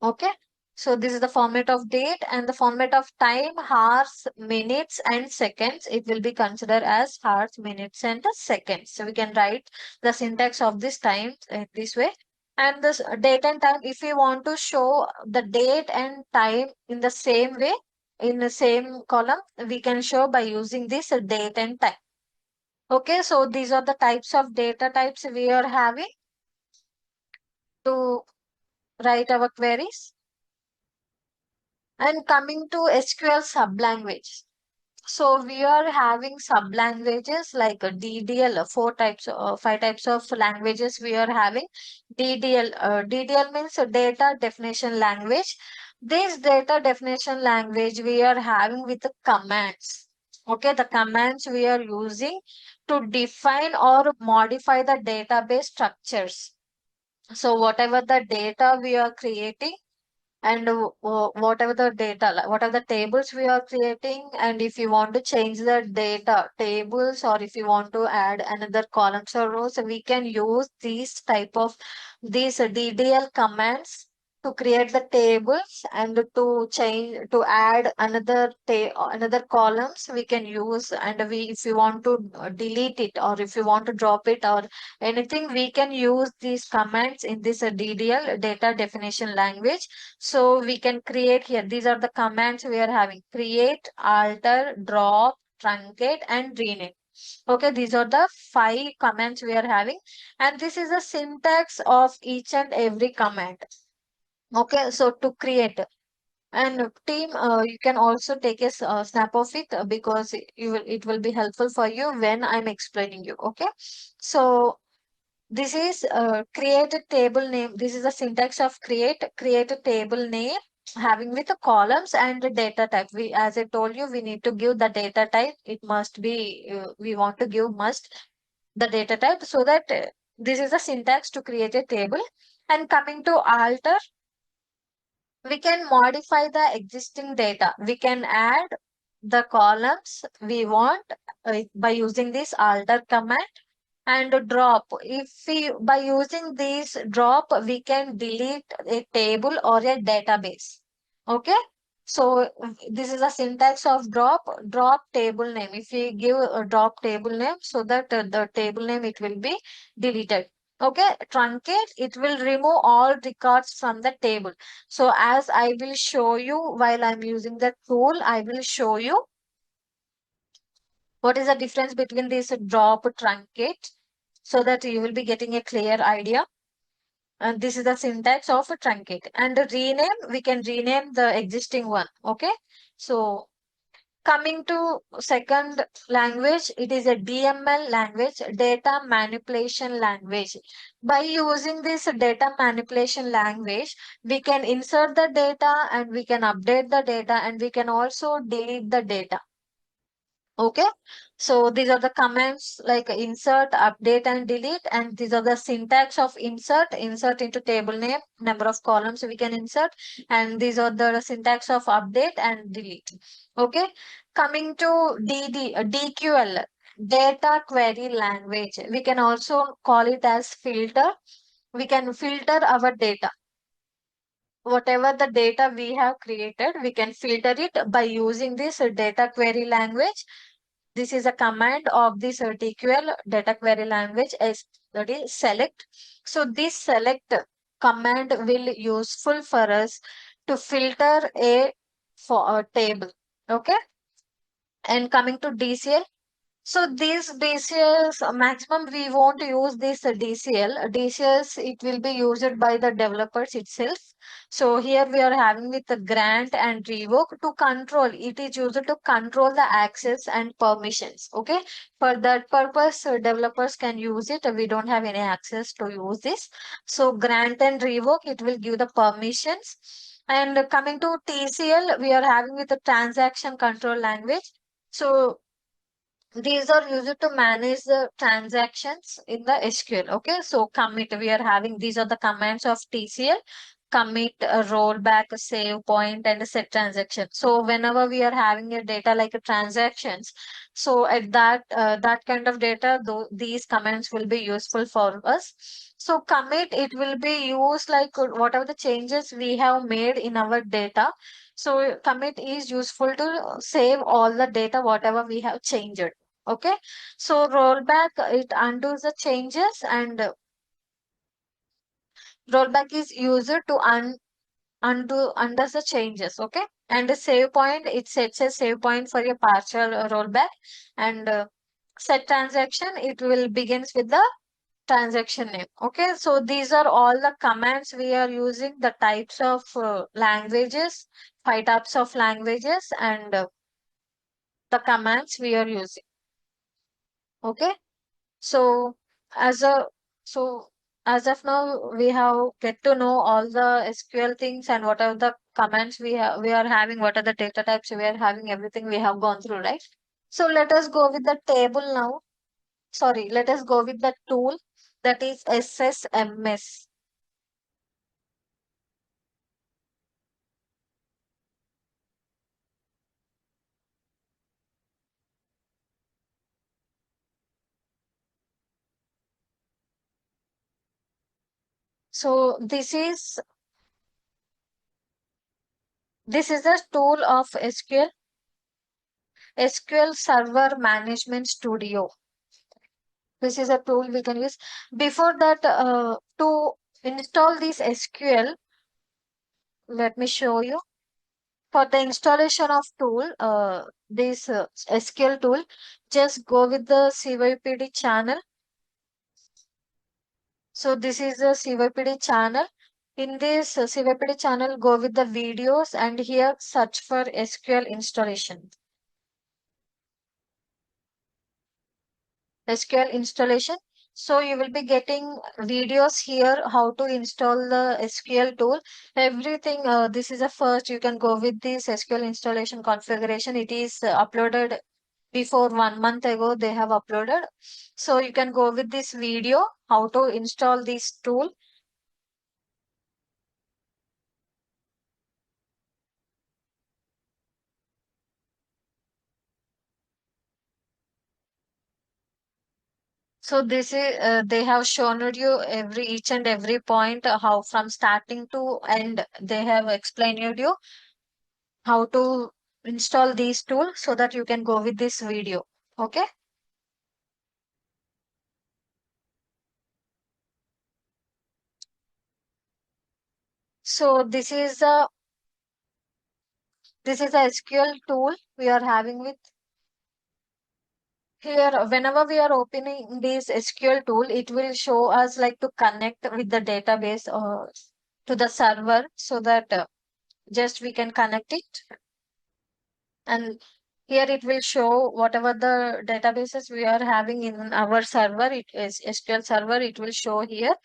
Okay. So this is the format of date, and the format of time, hours, minutes and seconds. It will be considered as hours, minutes and seconds. So we can write the syntax of this time this way. And this date and time, if we want to show the date and time in the same way, in the same column, we can show by using this date and time. Okay, so these are the types of data types we are having to write our queries. And coming to SQL sublanguage. So we are having sublanguages like DDL, five types of languages we are having. DDL, DDL means data definition language. This data definition language we are having with the commands. Okay, the commands we are using to define or modify the database structures. So whatever the data we are creating, and whatever the data, what are the tables we are creating, and if you want to change the data tables, or if you want to add another columns or rows, we can use these DDL commands to create the tables, and to add another columns we can use, and we if you want to delete it, or if you want to drop it or anything, we can use these commands in this DDL, data definition language. So we can create here. These are the commands we are having: create, alter, drop, truncate, and rename. Okay, these are the 5 commands we are having, and this is the syntax of each and every command. Okay, so to create, and team, you can also take a snap of it, because it will be helpful for you when I'm explaining you. Okay, so this is create a table name. This is the syntax of create a table name having with the columns and the data type. We, as I told you, we need to give the data type. It must be, we want to give must the data type, so that this is the syntax to create a table. And coming to alter, we can modify the existing data. We can add the columns we want by using this alter command. And drop, if we by using this drop, we can delete a table or a database. Okay, so this is a syntax of drop table name. If we give a drop table name, so that the table name it will be deleted. Okay, truncate, it will remove all records from the table. So as I will show you while I'm using the tool, I will show you what is the difference between this drop truncate, so that you will be getting a clear idea. And this is the syntax of a truncate. And the rename, we can rename the existing one. Okay. So coming to second language, it is a DML language, data manipulation language. By using this data manipulation language, we can insert the data, and we can update the data, and we can also delete the data. Okay, so these are the commands like insert, update, and delete. And these are the syntax of insert into table name, number of columns we can insert. And these are the syntax of update and delete. Okay, coming to DQL, data query language. We can also call it as filter. We can filter our data. Whatever the data we have created, we can filter it by using this data query language. This is a command of this TQL data query language, as that is select. So this select command will useful for us to filter a for a table. Okay. And coming to DCL, so these DCLs, maximum we won't use this DCL. DCLs, it will be used by the developers itself. So here we are having with the grant and revoke to control. It is used to control the access and permissions. Okay. For that purpose, developers can use it. We don't have any access to use this. So grant and revoke, it will give the permissions. And coming to TCL, we are having with the transaction control language. So these are used to manage the transactions in the SQL. Okay, so commit, we are having these are the commands of TCL: commit, a rollback, a save point, and a set transaction. So whenever we are having a data like a transactions, so at that kind of data, these commands will be useful for us. So commit, it will be used like whatever the changes we have made in our data. So commit is useful to save all the data whatever we have changed. Okay, so rollback, it undoes the changes, and rollback is used to undo the changes. Okay, and the save point, it sets a save point for your partial rollback, and set transaction, it will begins with the transaction name. Okay, so these are all the commands we are using, the types of languages, 5 types of languages, and the commands we are using. Okay. So as a so as of now, we have get to know all the SQL things and what are the commands we are having, what are the data types we are having, everything we have gone through, right? So let us go with the table now. Sorry, let us go with the tool, that is SSMS. So this is a tool of SQL Server Management Studio. This is a tool we can use. Before that, to install this SQL, let me show you. For the installation of tool, this SQL tool, just go with the COEPD channel. So this is the COEPD channel. In this COEPD channel, go with the videos, and here search for SQL installation. SQL installation. So you will be getting videos here how to install the SQL tool. Everything, this is a first, you can go with this SQL installation configuration. It is uploaded before 1 month ago, they have uploaded. So you can go with this video how to install this tool. So this is they have shown you each and every point, how from starting to end they have explained you how to install these tools so that you can go with this video. Okay. So this is a SQL tool we are having with here. Whenever we are opening this SQL tool, it will show us like to connect with the database or to the server, so that just we can connect it. And here it will show whatever the databases we are having in our server. It is SQL server. It will show here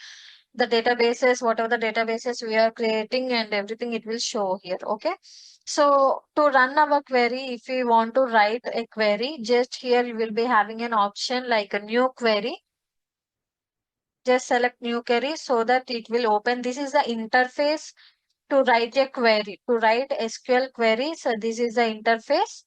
the databases, whatever the databases we are creating and everything, it will show here. Okay. So to run our query, if we want to write a query, just here you will be having an option like a new query. Just select new query so that it will open. This is the interface to write a query, to write SQL query. So this is the interface.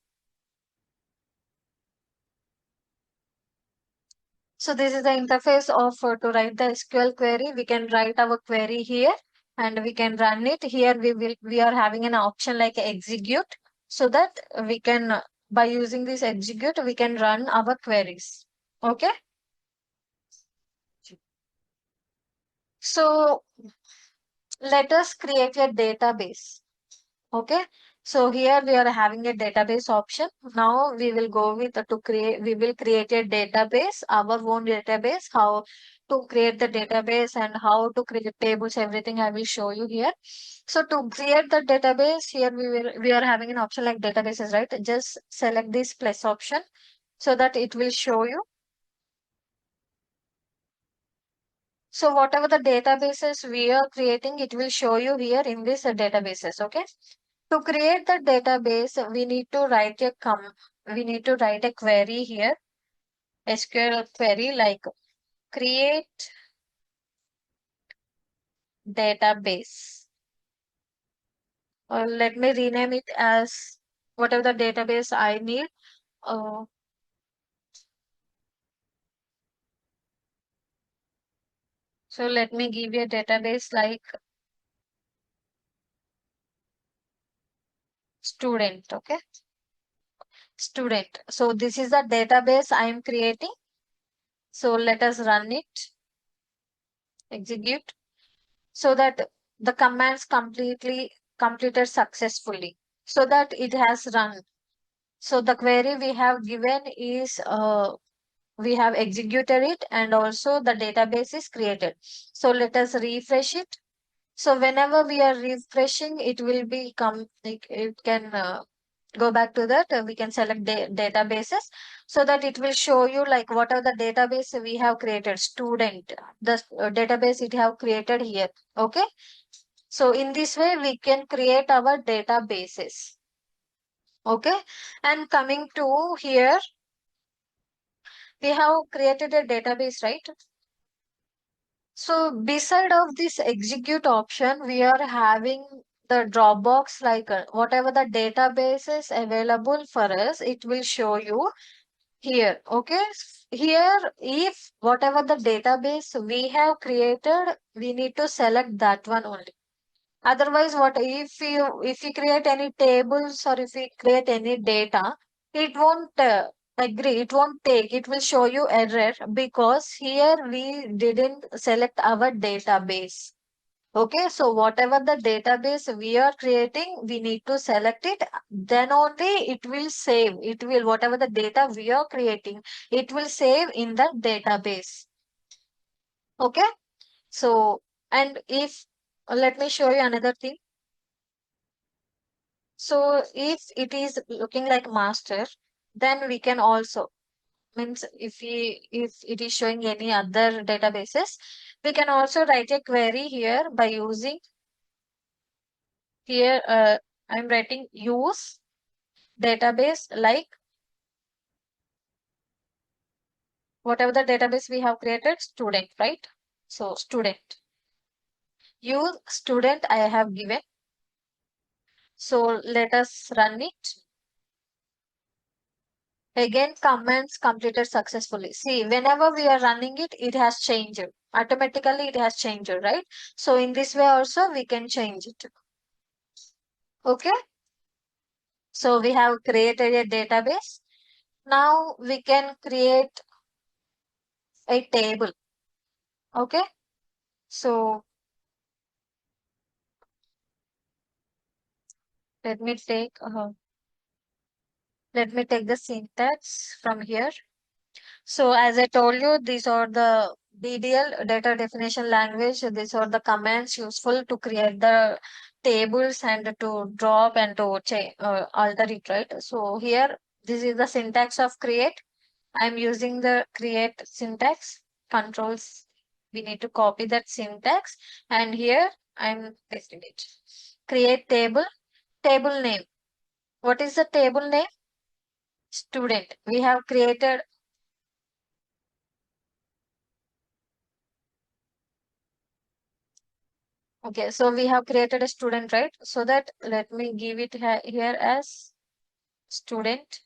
So this is the interface of to write the SQL query. We can write our query here and we can run it. Here we are having an option like execute, so that we can by using this execute we can run our queries. Okay. So Let us create a database. Okay, so here we are having a database option. Now we will go with to create, we will create a database, our own database, how to create the database and how to create tables, everything I will show you here. So to create the database, here we are having an option like databases, right? Just select this plus option so that it will show you. So whatever the databases we are creating, it will show you here in this databases. Okay. To create the database, we need to write a query here, SQL query like create database. Or let me rename it as whatever the database I need. Uh, so let me give you a database like student. Okay, student. So this is the database I am creating. So let us run it, execute, so that the commands completed successfully, so that it has run. So the query we have given is we have executed it and also the database is created. So let us refresh it. So whenever we are refreshing, it will be it can go back to that. We can select databases so that it will show you like what are the database we have created. Student, the database it have created here. Okay. So in this way, we can create our databases. Okay. And coming to here, we have created a database, right? So beside of this execute option, we are having the Dropbox, like whatever the database is available for us, it will show you here. Okay. Here, if whatever the database we have created, we need to select that one only. Otherwise, what if you create any tables or if we create any data, it won't agree, it won't take, it will show you error because here we didn't select our database. Okay, so whatever the database we are creating, we need to select it. Then only it will save. It will, whatever the data we are creating, it will save in the database. Okay, so, and if, let me show you another thing. So if it is looking like master, then we can also, means if it is showing any other databases, we can also write a query here by using here I'm writing use database like whatever the database we have created, student, right? So student, use student I have given. So let us run it. Again, commands completed successfully. See, whenever we are running it, it has changed. Automatically, it has changed, right? So in this way also, we can change it. Okay. So we have created a database. Now we can create a table. Okay. So let me take, uh, let me take the syntax from here. So as I told you, these are the DDL, data definition language. These are the commands useful to create the tables and to drop and to alter it, right? So here, this is the syntax of create. I'm using the create syntax controls. We need to copy that syntax. And here I'm pasting it. Create table, table name. What is the table name? Student. We have created. Okay, so we have created a student, right? So that let me give it here as student.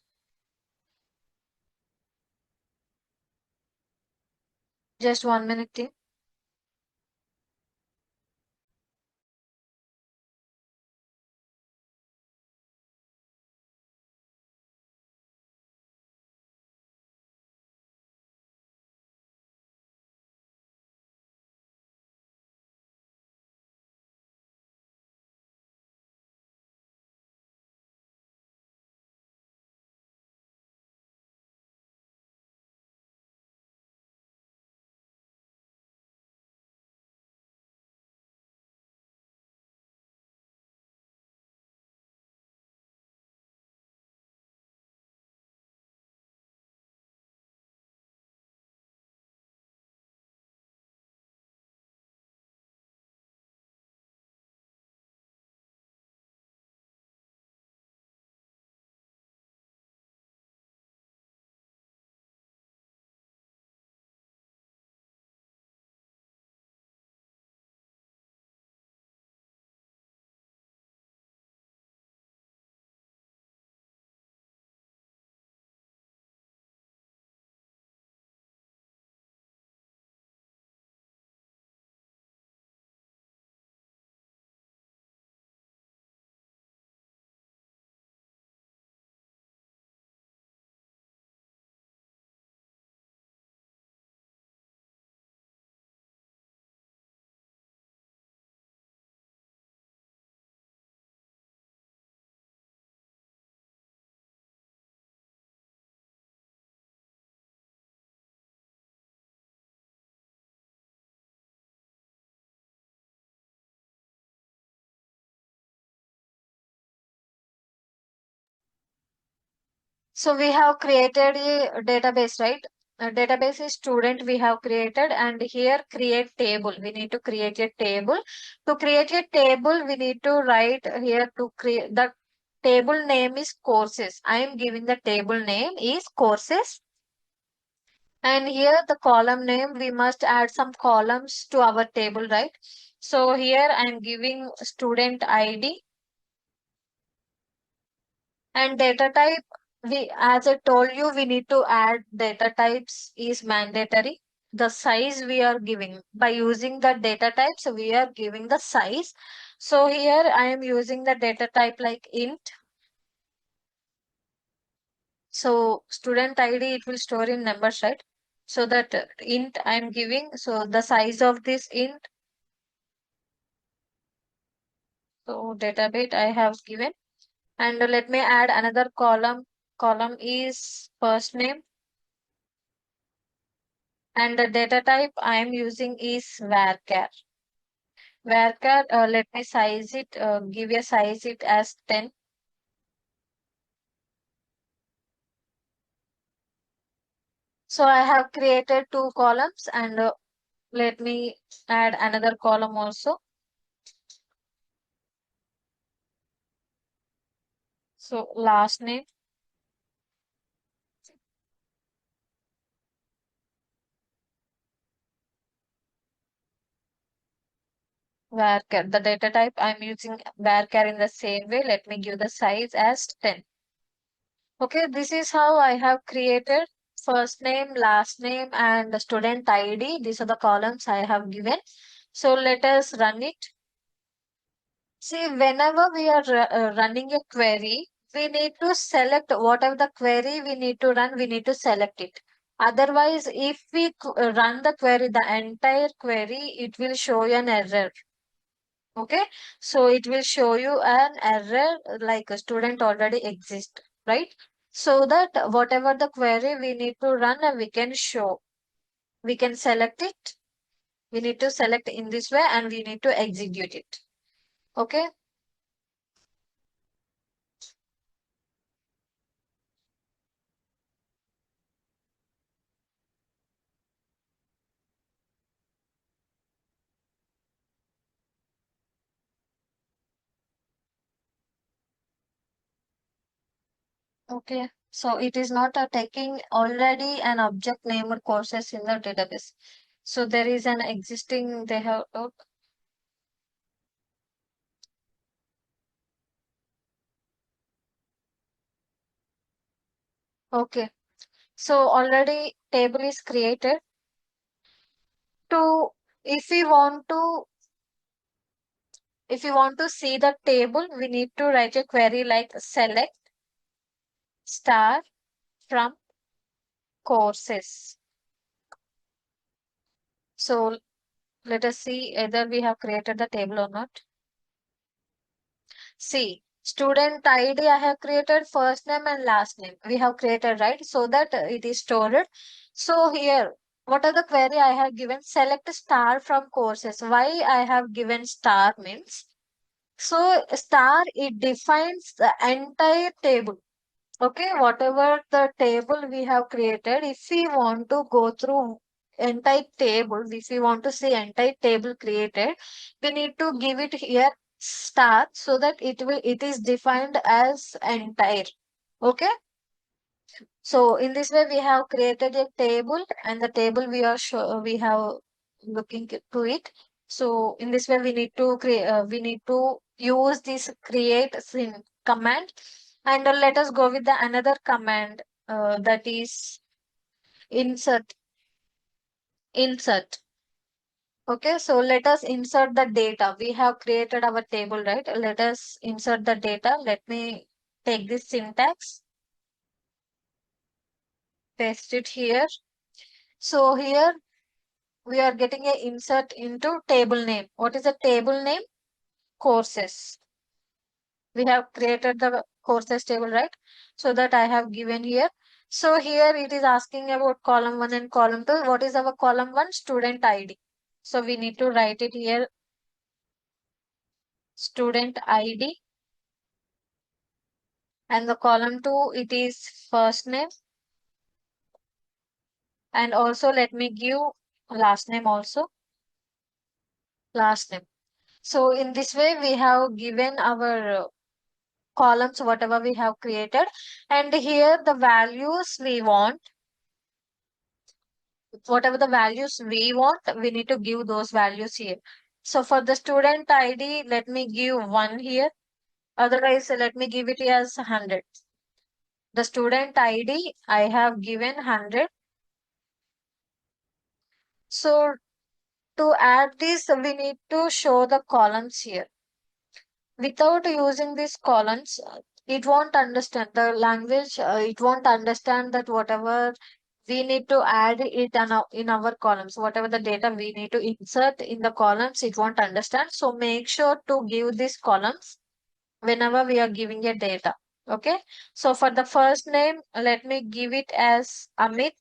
Just 1 minute, team. So we have created a database, right? A database is student we have created, and here create table. We need to create a table. To create a table, we need to write here to create the table name is courses. I am giving the table name is courses. And here the column name, we must add some columns to our table, right? So here I am giving student ID. And data type, we, as I told you, we need to add data types is mandatory. The size we are giving by using the data types, we are giving the size. So here I am using the data type like int. So student ID, it will store in numbers, right? So that int I am giving. So the size of this int. So data bit I have given. And let me add another column. Column is first name. And the data type I am using is varchar. Varchar, let me size it, give a size it as 10. So I have created two columns, and let me add another column also. So last name, varchar. The data type I'm using varchar in the same way. Let me give the size as 10. Okay, this is how I have created first name, last name, and the student ID. These are the columns I have given. So let us run it. See, whenever we are running a query, we need to select whatever the query we need to run, we need to select it. Otherwise, if we run the query, the entire query, it will show you an error. Okay, so it will show you an error like a student already exists, right? So that whatever the query we need to run, we can show. We can select it. We need to select in this way and we need to execute it. Okay. Okay, so it is not a taking already an object named courses in the database. So there is an existing, they have, okay. So already table is created. To, if we want to, if you want to see the table, we need to write a query like select star from courses. So let us see either we have created the table or not. See, student ID I have created first name and last name. We have created, right? So that it is stored. So here, what are the query I have given? Select star from courses. Why I have given star means, so star, it defines the entire table. Okay, whatever the table we have created, if we want to go through entire table, if we want to see entire table created, we need to give it here star so that it is defined as entire. Okay, so in this way we have created a table, and the table we have looking to it. So in this way we need to create, we need to use this create sin command, and let us go with the another command, that is insert. Insert. Okay, so let us insert the data. We have created our table, right? Let us insert the data. Let me take this syntax, paste it here. So here we are getting a insert into table name. What is the table name? Courses. We have created the courses table, right? So that I have given here. So here it is asking about column 1 and column 2. What is our column 1? Student ID. So we need to write it here, student ID. And the column 2, it is first name. And also let me give last name also. Last name. So in this way, we have given our columns, whatever we have created. And here the values we want, whatever the values we want, we need to give those values here. So for the student ID, let me give 1 here. Otherwise, let me give it as 100. The student ID, I have given 100. So to add this, we need to show the columns here. Without using these columns, it won't understand the language. It won't understand that whatever we need to add it in our columns, whatever the data we need to insert in the columns, it won't understand. So make sure to give these columns whenever we are giving a data. Okay. So for the first name, let me give it as Amit.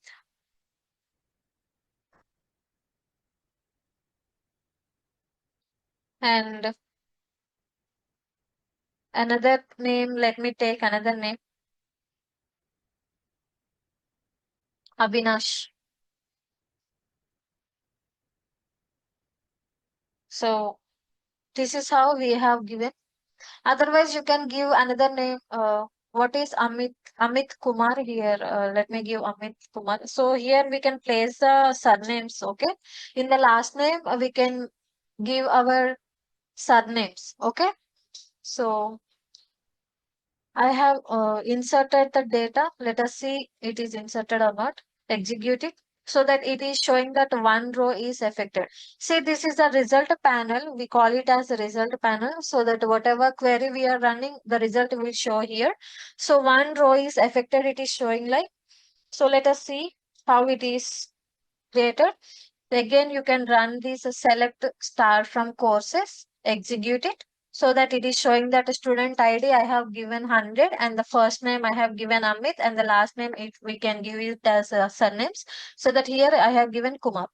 And another name, let me take another name, Avinash. So this is how we have given. Otherwise, you can give another name. What is Amit? Amit Kumar here. Let me give Amit Kumar. So here we can place the surnames. Okay. In the last name, we can give our surnames. Okay. So I have inserted the data. Let us see it is inserted or not. Execute it so that it is showing that one row is affected. See, this is the result panel. We call it as the result panel so that whatever query we are running, the result will show here. So one row is affected. It is showing like. So let us see how it is created. Again, you can run this select star from courses, execute it so that it is showing that student ID I have given 100 and the first name I have given Amit and the last name we can give it as surnames so that here I have given Kumar.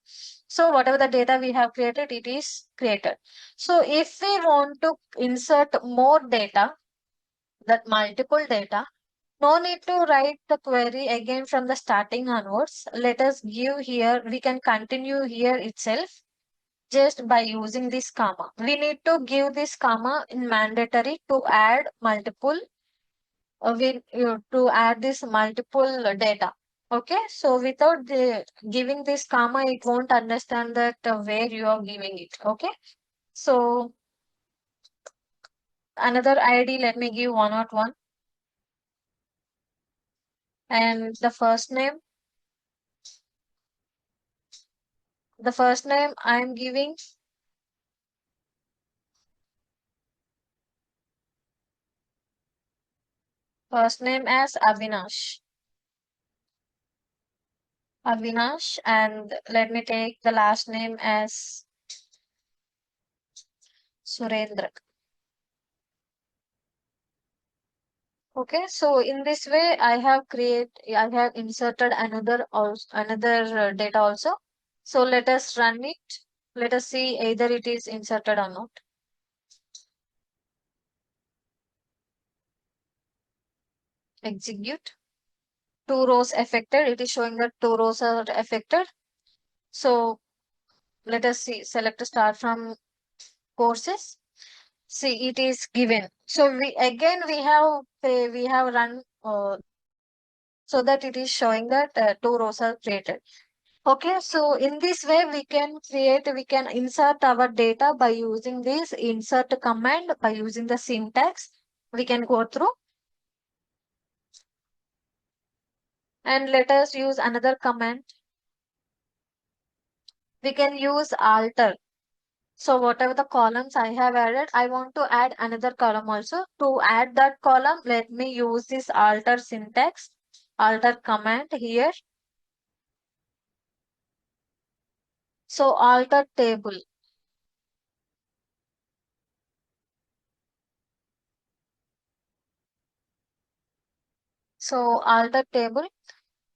So whatever the data we have created, it is created. So if we want to insert more data, that multiple data, no need to write the query again from the starting onwards. Let us give here, we can continue here itself just by using this comma. We need to give this comma in mandatory to add multiple, to add this multiple data. Okay, so without giving this comma, it won't understand that where you are giving it. Okay, so another ID, let me give 101 and the first name I am giving first name as Avinash. Avinash, and let me take the last name as Surendra. Okay, so in this way, I have inserted another data also. So let us run it. Let us see either it is inserted or not. Execute. Two rows affected. It is showing that two rows are affected. So let us see. Select start from courses. See, it is given. So we have run so that it is showing that two rows are created. Okay, so in this way we can insert our data by using this insert command by using the syntax. We can go through and let us use another command. We can use alter. So whatever the columns I have added, I want to add another column also. To add that column, let me use this alter syntax, alter command here. So alter table. So alter table.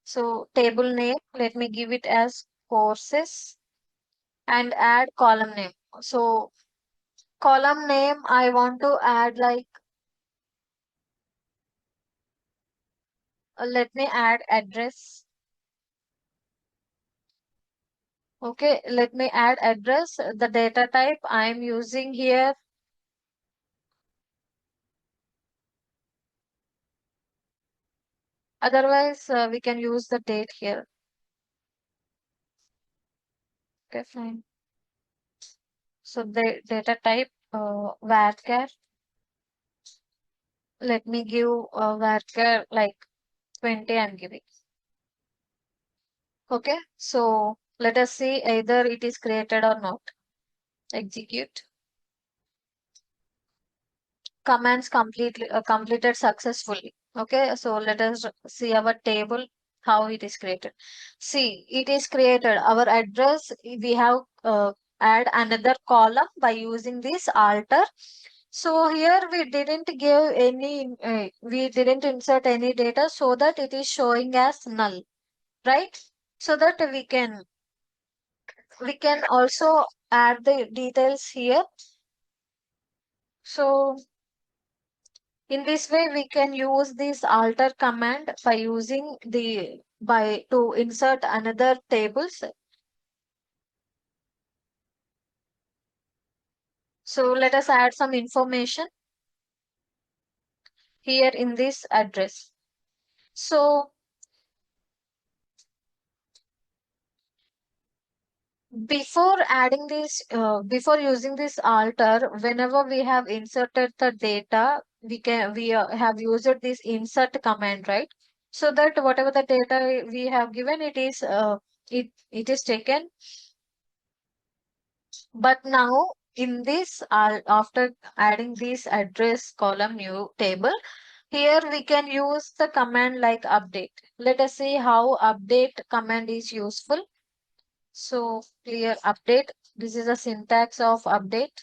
So table name, let me give it as courses and add column name. So column name, I want to add like let me add address. Okay, let me add address. The data type I'm using here. Otherwise, we can use the date here. Okay, fine. So the data type varchar. Let me give varchar like 20 I'm giving. Okay, so let us see either it is created or not. Execute. Commands completed successfully. Okay, so let us see our table, how it is created. See, it is created. Our address, we have add another column by using this alter. So here we didn't give any, we didn't insert any data, so that it is showing as null, right? So that we can also add the details here. So in this way, we can use this alter command by using the by to insert another tables. So let us add some information here in this address. So before using this alter, whenever we have inserted the data, we have used this insert command, right? So that whatever the data we have given, it is taken. But now in this, after adding this address column new table, here we can use the command like update. Let us see how update command is useful. So clear update. This is a syntax of update.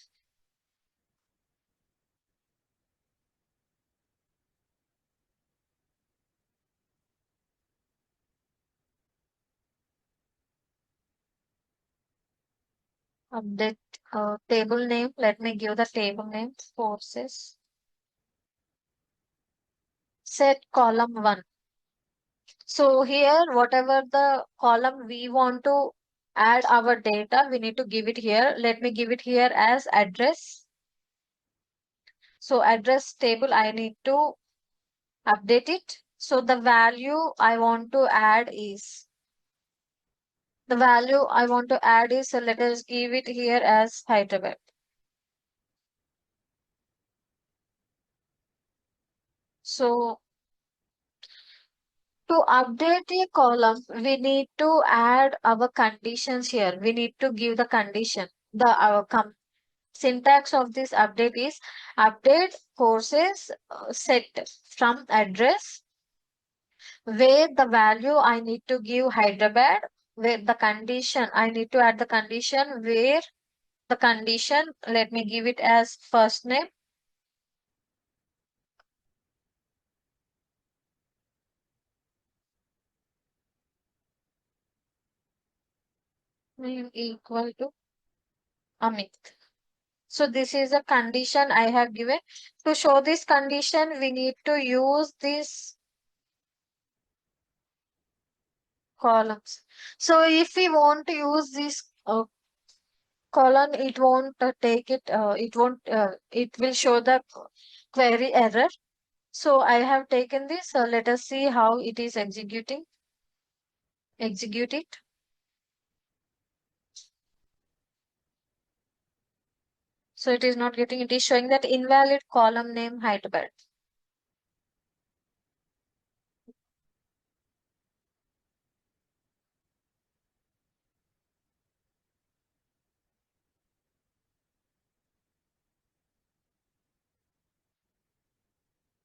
Update table name. Let me give the table name courses. Set column 1. So here, whatever the column we want to add our data, we need to give it here. Let me give it here as address. So address table, I need to update it. So the value I want to add is, so let us give it here as Hyderabad. So to update a column, we need to add our conditions here. We need to give the condition. The syntax of this update is update courses set from address, where the value I need to give Hyderabad, where the condition I need to add the condition, where the condition, let me give it as first name. Name equal to Amit. So this is a condition I have given. To show this condition, we need to use these columns. So if we want to use this column, it won't take it, it will show the query error. So I have taken this. Let us see how it is executing. Execute it. So it is not getting, it is showing that invalid column name Hyderabad.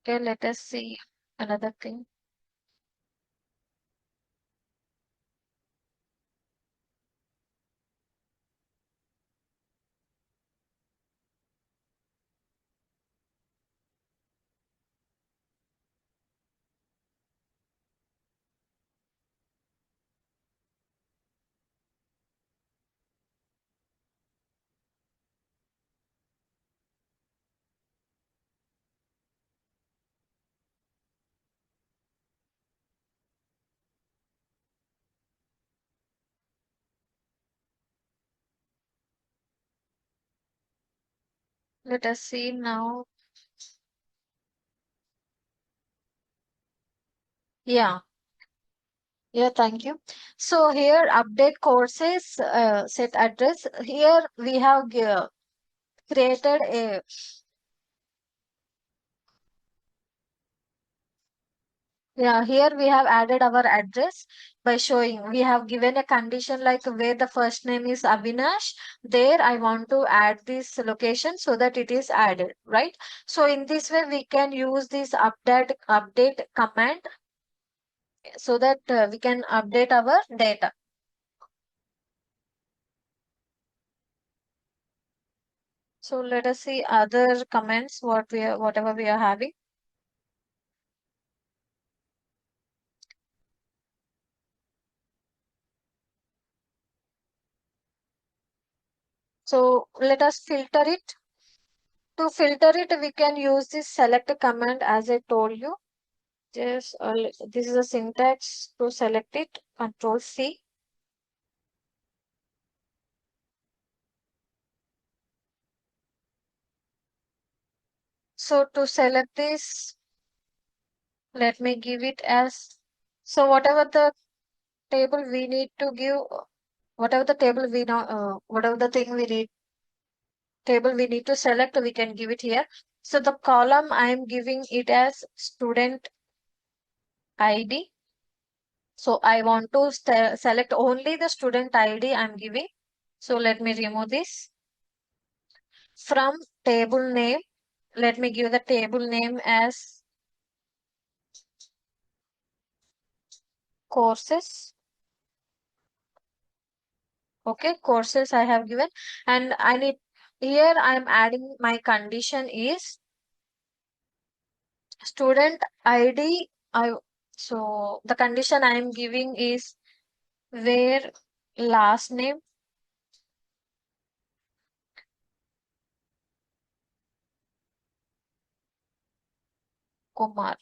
Okay, let us see another thing. Let us see now. Yeah, yeah, thank you. So here update courses set address. Here we have created a, yeah, here we have added our address by showing we have given a condition like where the first name is Avinash. There I want to add this location so that it is added, right? So in this way we can use this update command so that we can update our data. So let us see other comments whatever we are having. So let us filter it. To filter it, we can use this select command as I told you. Just this is a syntax to select it. Control C. So to select this, let me give it as, so whatever the table we need to give, whatever the table we know, whatever the thing we need, table we need to select, we can give it here. So the column I am giving it as student ID. So I want to select only the student ID I'm giving. So let me remove this. From table name, let me give the table name as courses. Okay, courses I have given. And I need, here I'm adding my condition is student ID. So the condition I am giving is where last name Kumar.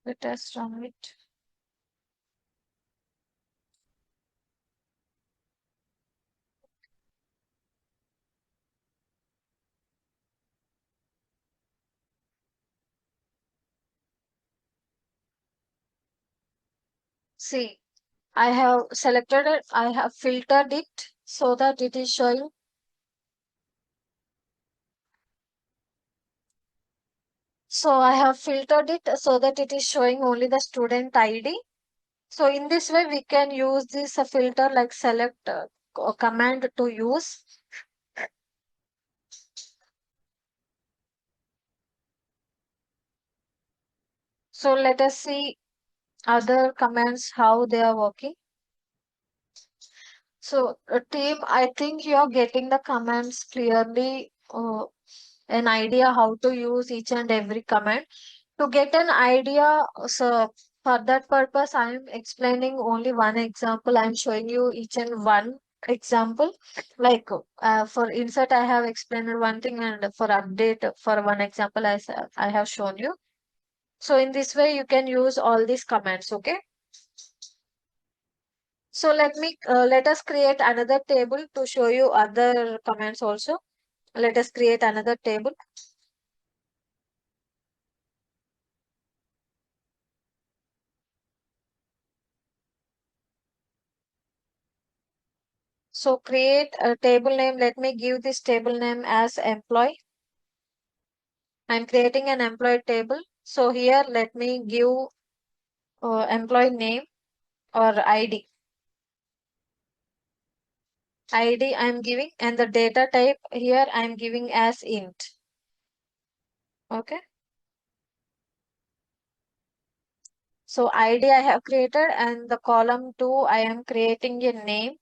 Let us run it. See, I have selected it, I have filtered it so that it is showing. So I have filtered it so that it is showing only the student ID. So in this way, we can use this filter like select command to use. So let us see other commands, how they are working. So team, I think you are getting the commands clearly, an idea how to use each and every command. To get an idea, so for that purpose, I am explaining only one example. I am showing you each and one example. Like for insert, I have explained one thing, and for update, for one example, I have shown you. So in this way, you can use all these commands. Okay. So let us create another table to show you other commands also. Let us create another table. So create a table name. Let me give this table name as employee. I'm creating an employee table. So here let me give employee name or ID. ID I'm giving, and the data type here I'm giving as int. Okay. So ID I have created, and the column 2 I am creating a name.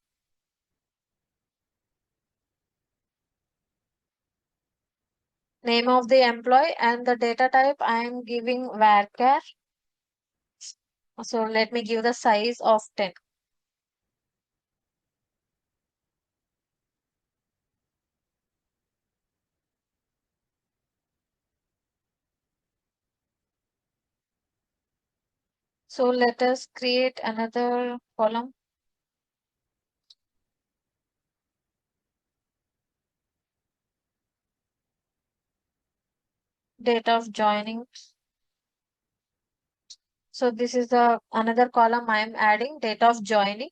Name of the employee, and the data type I am giving varchar. So let me give the size of 10. So let us create another column. Date of joining. So this is the another column I am adding, date of joining.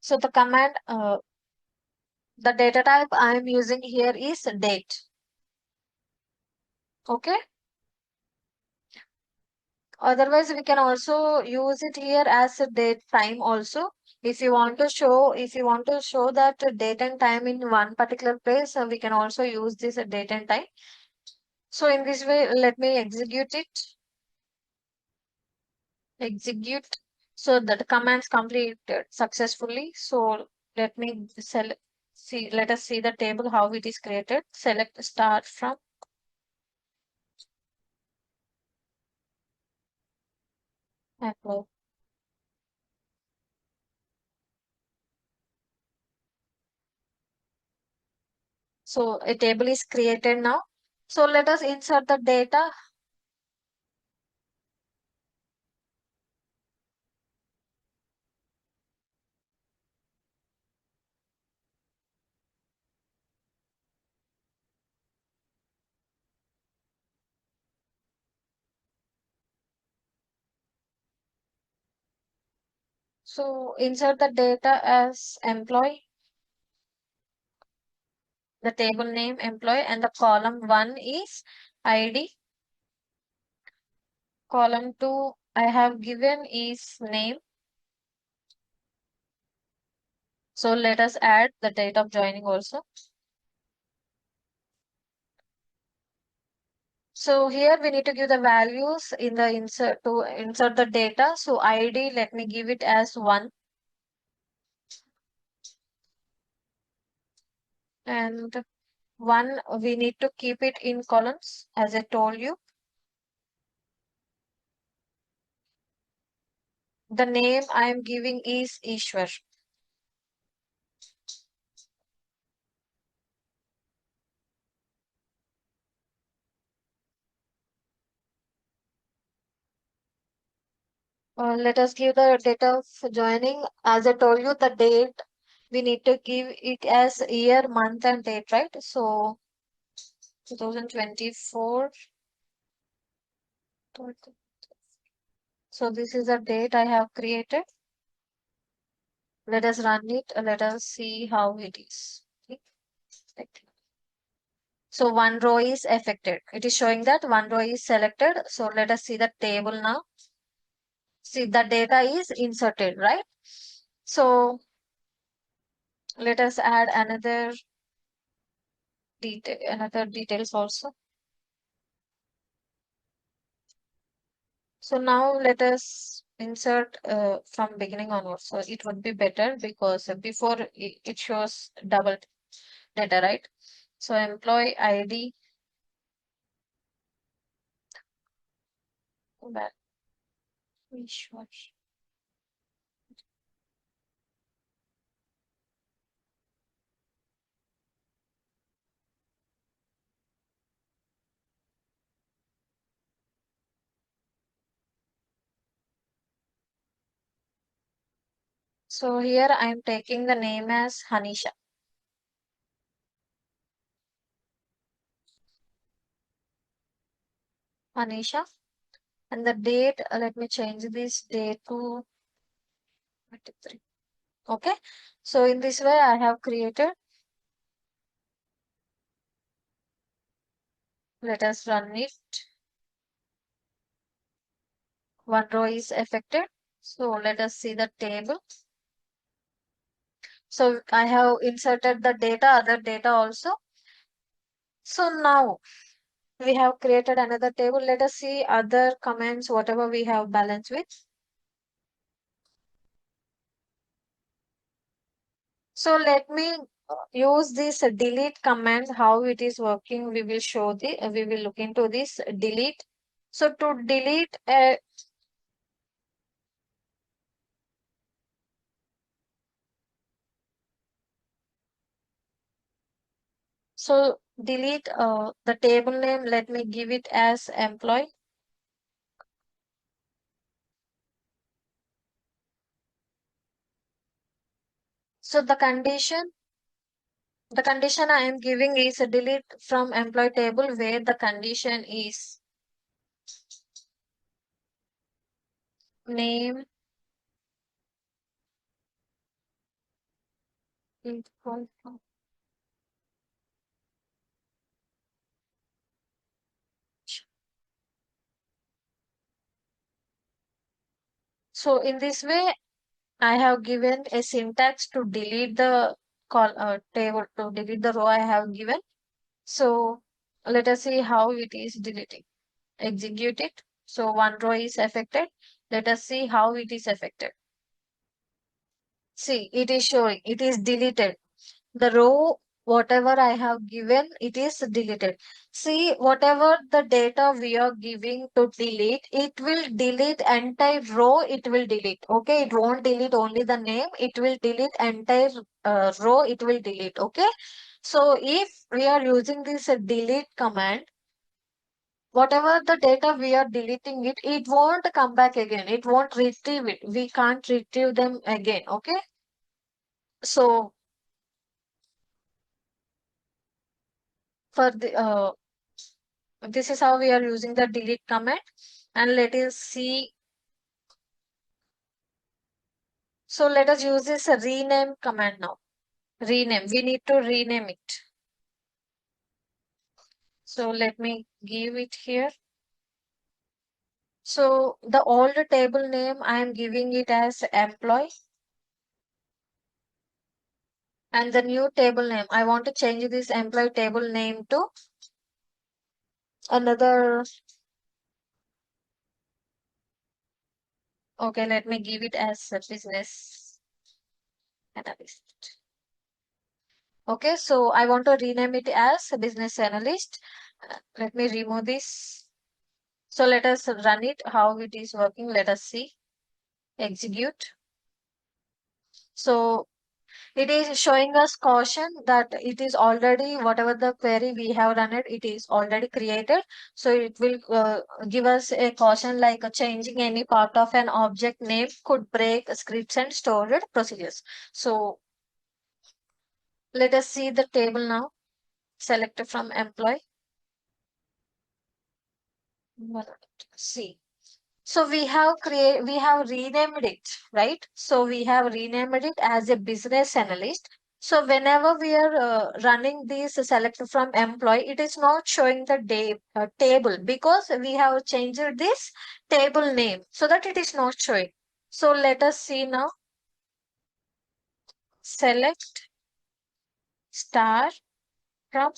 So the command, the data type I am using here is date. Okay. Otherwise, we can also use it here as a date time also. If you want to show that date and time in one particular place, we can also use this date and time. So in this way, let me execute it. Execute. So that commands completed successfully. So let me select. See, let us see the table how it is created. Select start from. Apply. So a table is created now. So let us insert the data. So insert the data as employee, the table name employee, and the column 1 is ID. Column 2 I have given is name. So let us add the date of joining also. So here we need to give the values in the insert to insert the data. So ID, let me give it as 1. And 1, we need to keep it in columns as I told you. The name I am giving is Ishwar. Let us give the date of joining. As I told you, the date we need to give it as year, month, and date, right? So 2024. So this is the date I have created. Let us run it. Let us see how it is. Okay. So one row is affected. It is showing that one row is selected. So let us see the table now. See the data is inserted, right? So let us add another details also. So now let us insert from beginning onwards. So it would be better because before it shows double data, right? So employee ID. Back. Sure. So here I am taking the name as Hanisha. Hanisha. And the date, let me change this date to 23. Okay. So in this way, I have created. Let us run it. One row is affected. So let us see the table. So I have inserted the data, other data also. So now we have created another table. Let us see other comments, whatever we have balanced with. So let me use this delete command, how it is working. We will show we will look into this delete. So to delete so delete the table name. Let me give it as employee. So the condition I am giving is a delete from employee table where the condition is name equal to. So in this way, I have given a syntax to delete the table, to delete the row I have given. So let us see how it is deleting. Execute it. So one row is affected. Let us see how it is affected. See, it is showing, it is deleted. The row, whatever I have given, it is deleted. See, whatever the data we are giving to delete, it will delete entire row, it will delete. Okay, it won't delete only the name, it will delete entire row, it will delete. Okay, so if we are using this delete command, whatever the data we are deleting it, it won't come back again. It won't retrieve it. We can't retrieve them again. Okay, so for the this is how we are using the delete command, and let us see. So let us use this rename command now. Rename, we need to rename it. So let me give it here. So the old table name I am giving it as employee, and the new table name I want to change this employee table name to another. Okay, let me give it as a business analyst. Okay, so I want to rename it as a business analyst. Let me remove this. So let us run it, how it is working. Let us see. Execute. So it is showing us caution that it is already, whatever the query we have run it, it is already created. So it will give us a caution like changing any part of an object name could break scripts and stored procedures. So let us see the table now. Select from employee. See. So we have renamed it, right? So we have renamed it as a business analyst. So whenever we are running this select from employee, it is not showing the table because we have changed this table name so that it is not showing. So let us see now. Select star from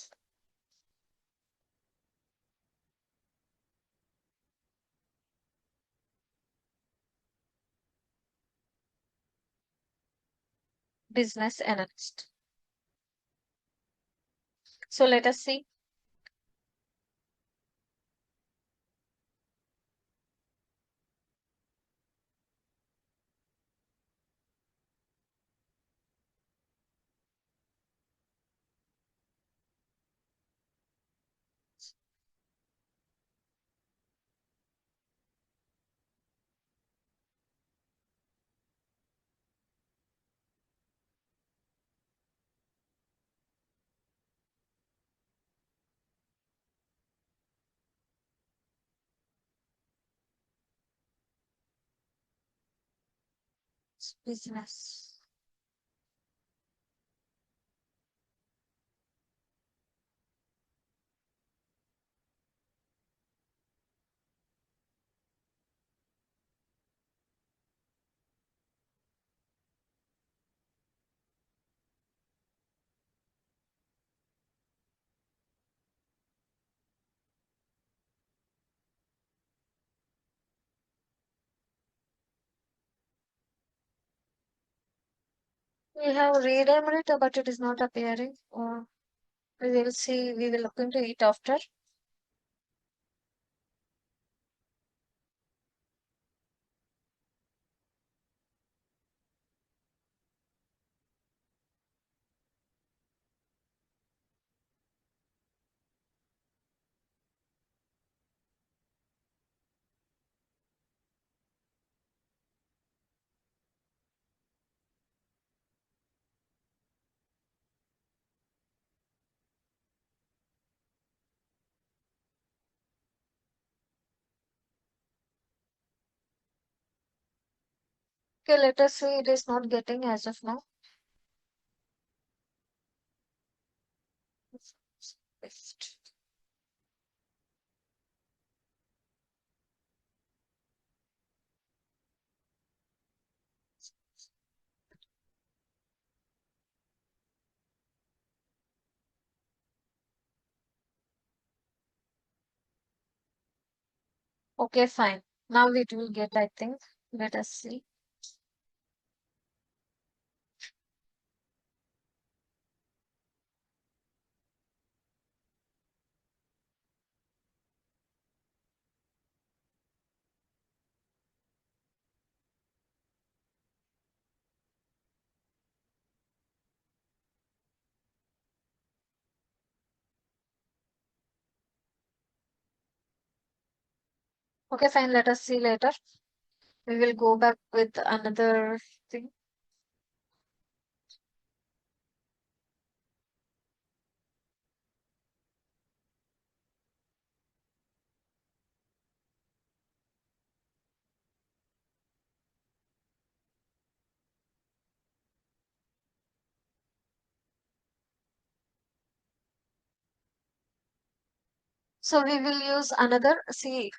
business analyst. So let us see. Business. We have renamed it, but it is not appearing. Or we will see, we will look into it after. Okay, let us see. It is not getting as of now. Okay, fine. Now it will get, I think. Let us see. Okay, fine. Let us see later. We will go back with another thing. So we will use another. See,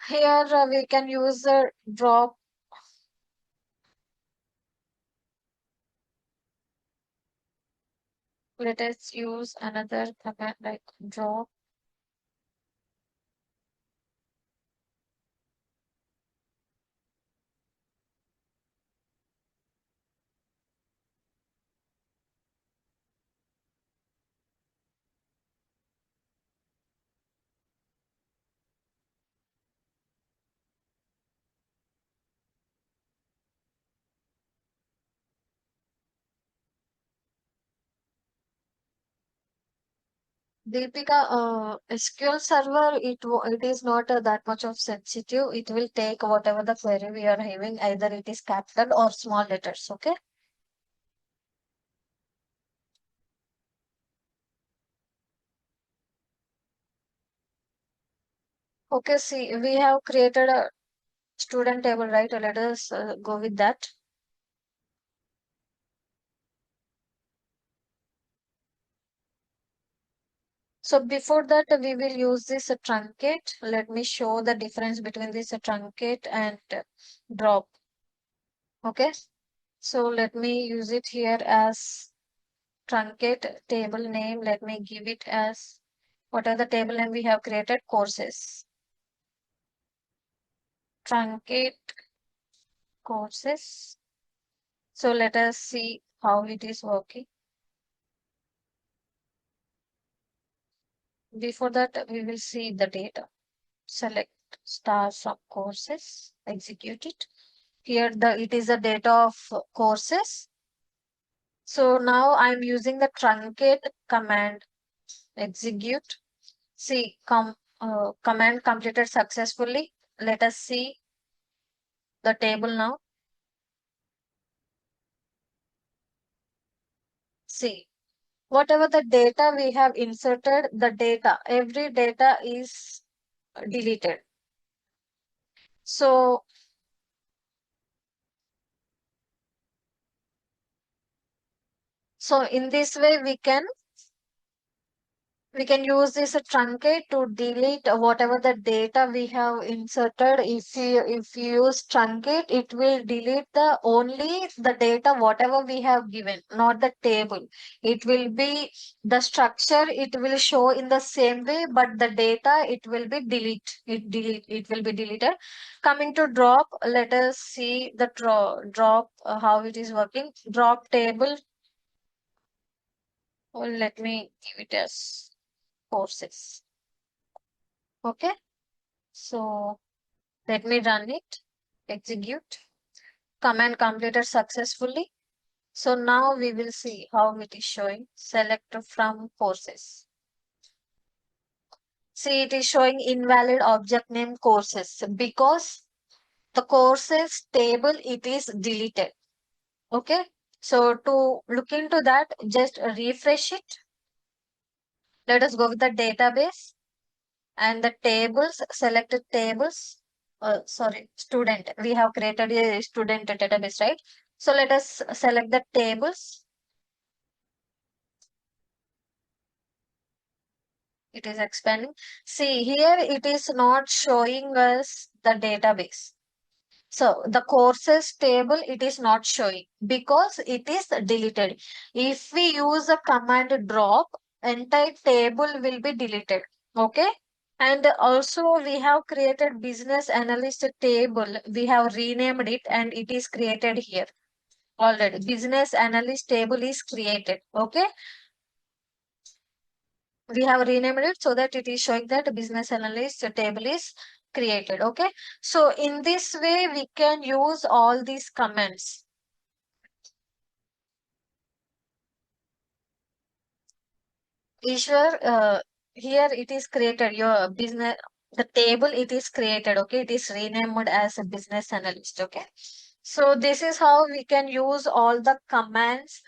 here we can use the drop. Let us use another command like drop. Deepika, SQL Server, it is not that much of sensitive. It will take whatever the query we are having, either it is capital or small letters. Okay. Okay. See, we have created a student table, right? Let us go with that. So before that, we will use this truncate. Let me show the difference between this truncate and drop. Okay. So let me use it here as truncate table name. Let me give it as what are the table name we have created? Courses. Truncate courses. So let us see how it is working. Before that, we will see the data. Select star from courses, execute it. Here it is the data of courses. So now I'm using the truncate command, execute. See, command completed successfully. Let us see the table now. See, whatever the data we have inserted, the data, every data is deleted. So, so in this way we can use this truncate to delete whatever the data we have inserted. If you use truncate, it will delete the only the data whatever we have given, not the table. It will be the structure. It will show in the same way, but the data it will be delete. It will be deleted. Coming to drop, let us see the drop how it is working. Drop table. Well, let me give it as courses. Okay, so let me run it, execute. Command completed successfully. So now we will see how it is showing. Select from courses. See, it is showing invalid object name courses because the courses table it is deleted. Okay, so to look into that, just refresh it. Let us go with the database and the tables, selected tables. sorry, student. We have created a student database, right? So let us select the tables. It is expanding. See here, it is not showing us the database. So the courses table, it is not showing because it is deleted. If we use a command drop, entire table will be deleted. Okay. And also we have created business analyst table. We have renamed it and it is created here already. Business analyst table is created. Okay. We have renamed it so that it is showing that business analyst table is created. Okay. So in this way, we can use all these comments. Ishwar, here it is created, your business, the table it is created, okay? It is renamed as a business analyst, okay? So this is how we can use all the commands.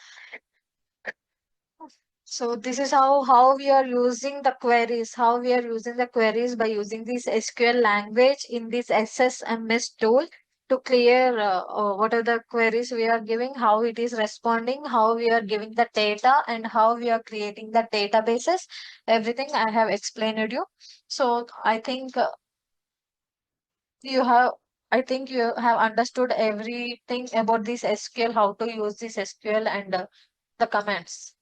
So this is how we are using the queries, how we are using the queries by using this SQL language in this SSMS tool to clear what are the queries we are giving, how it is responding, how we are giving the data, and how we are creating the databases. Everything I have explained you. So you have I think you have understood everything about this SQL, how to use this SQL and the commands.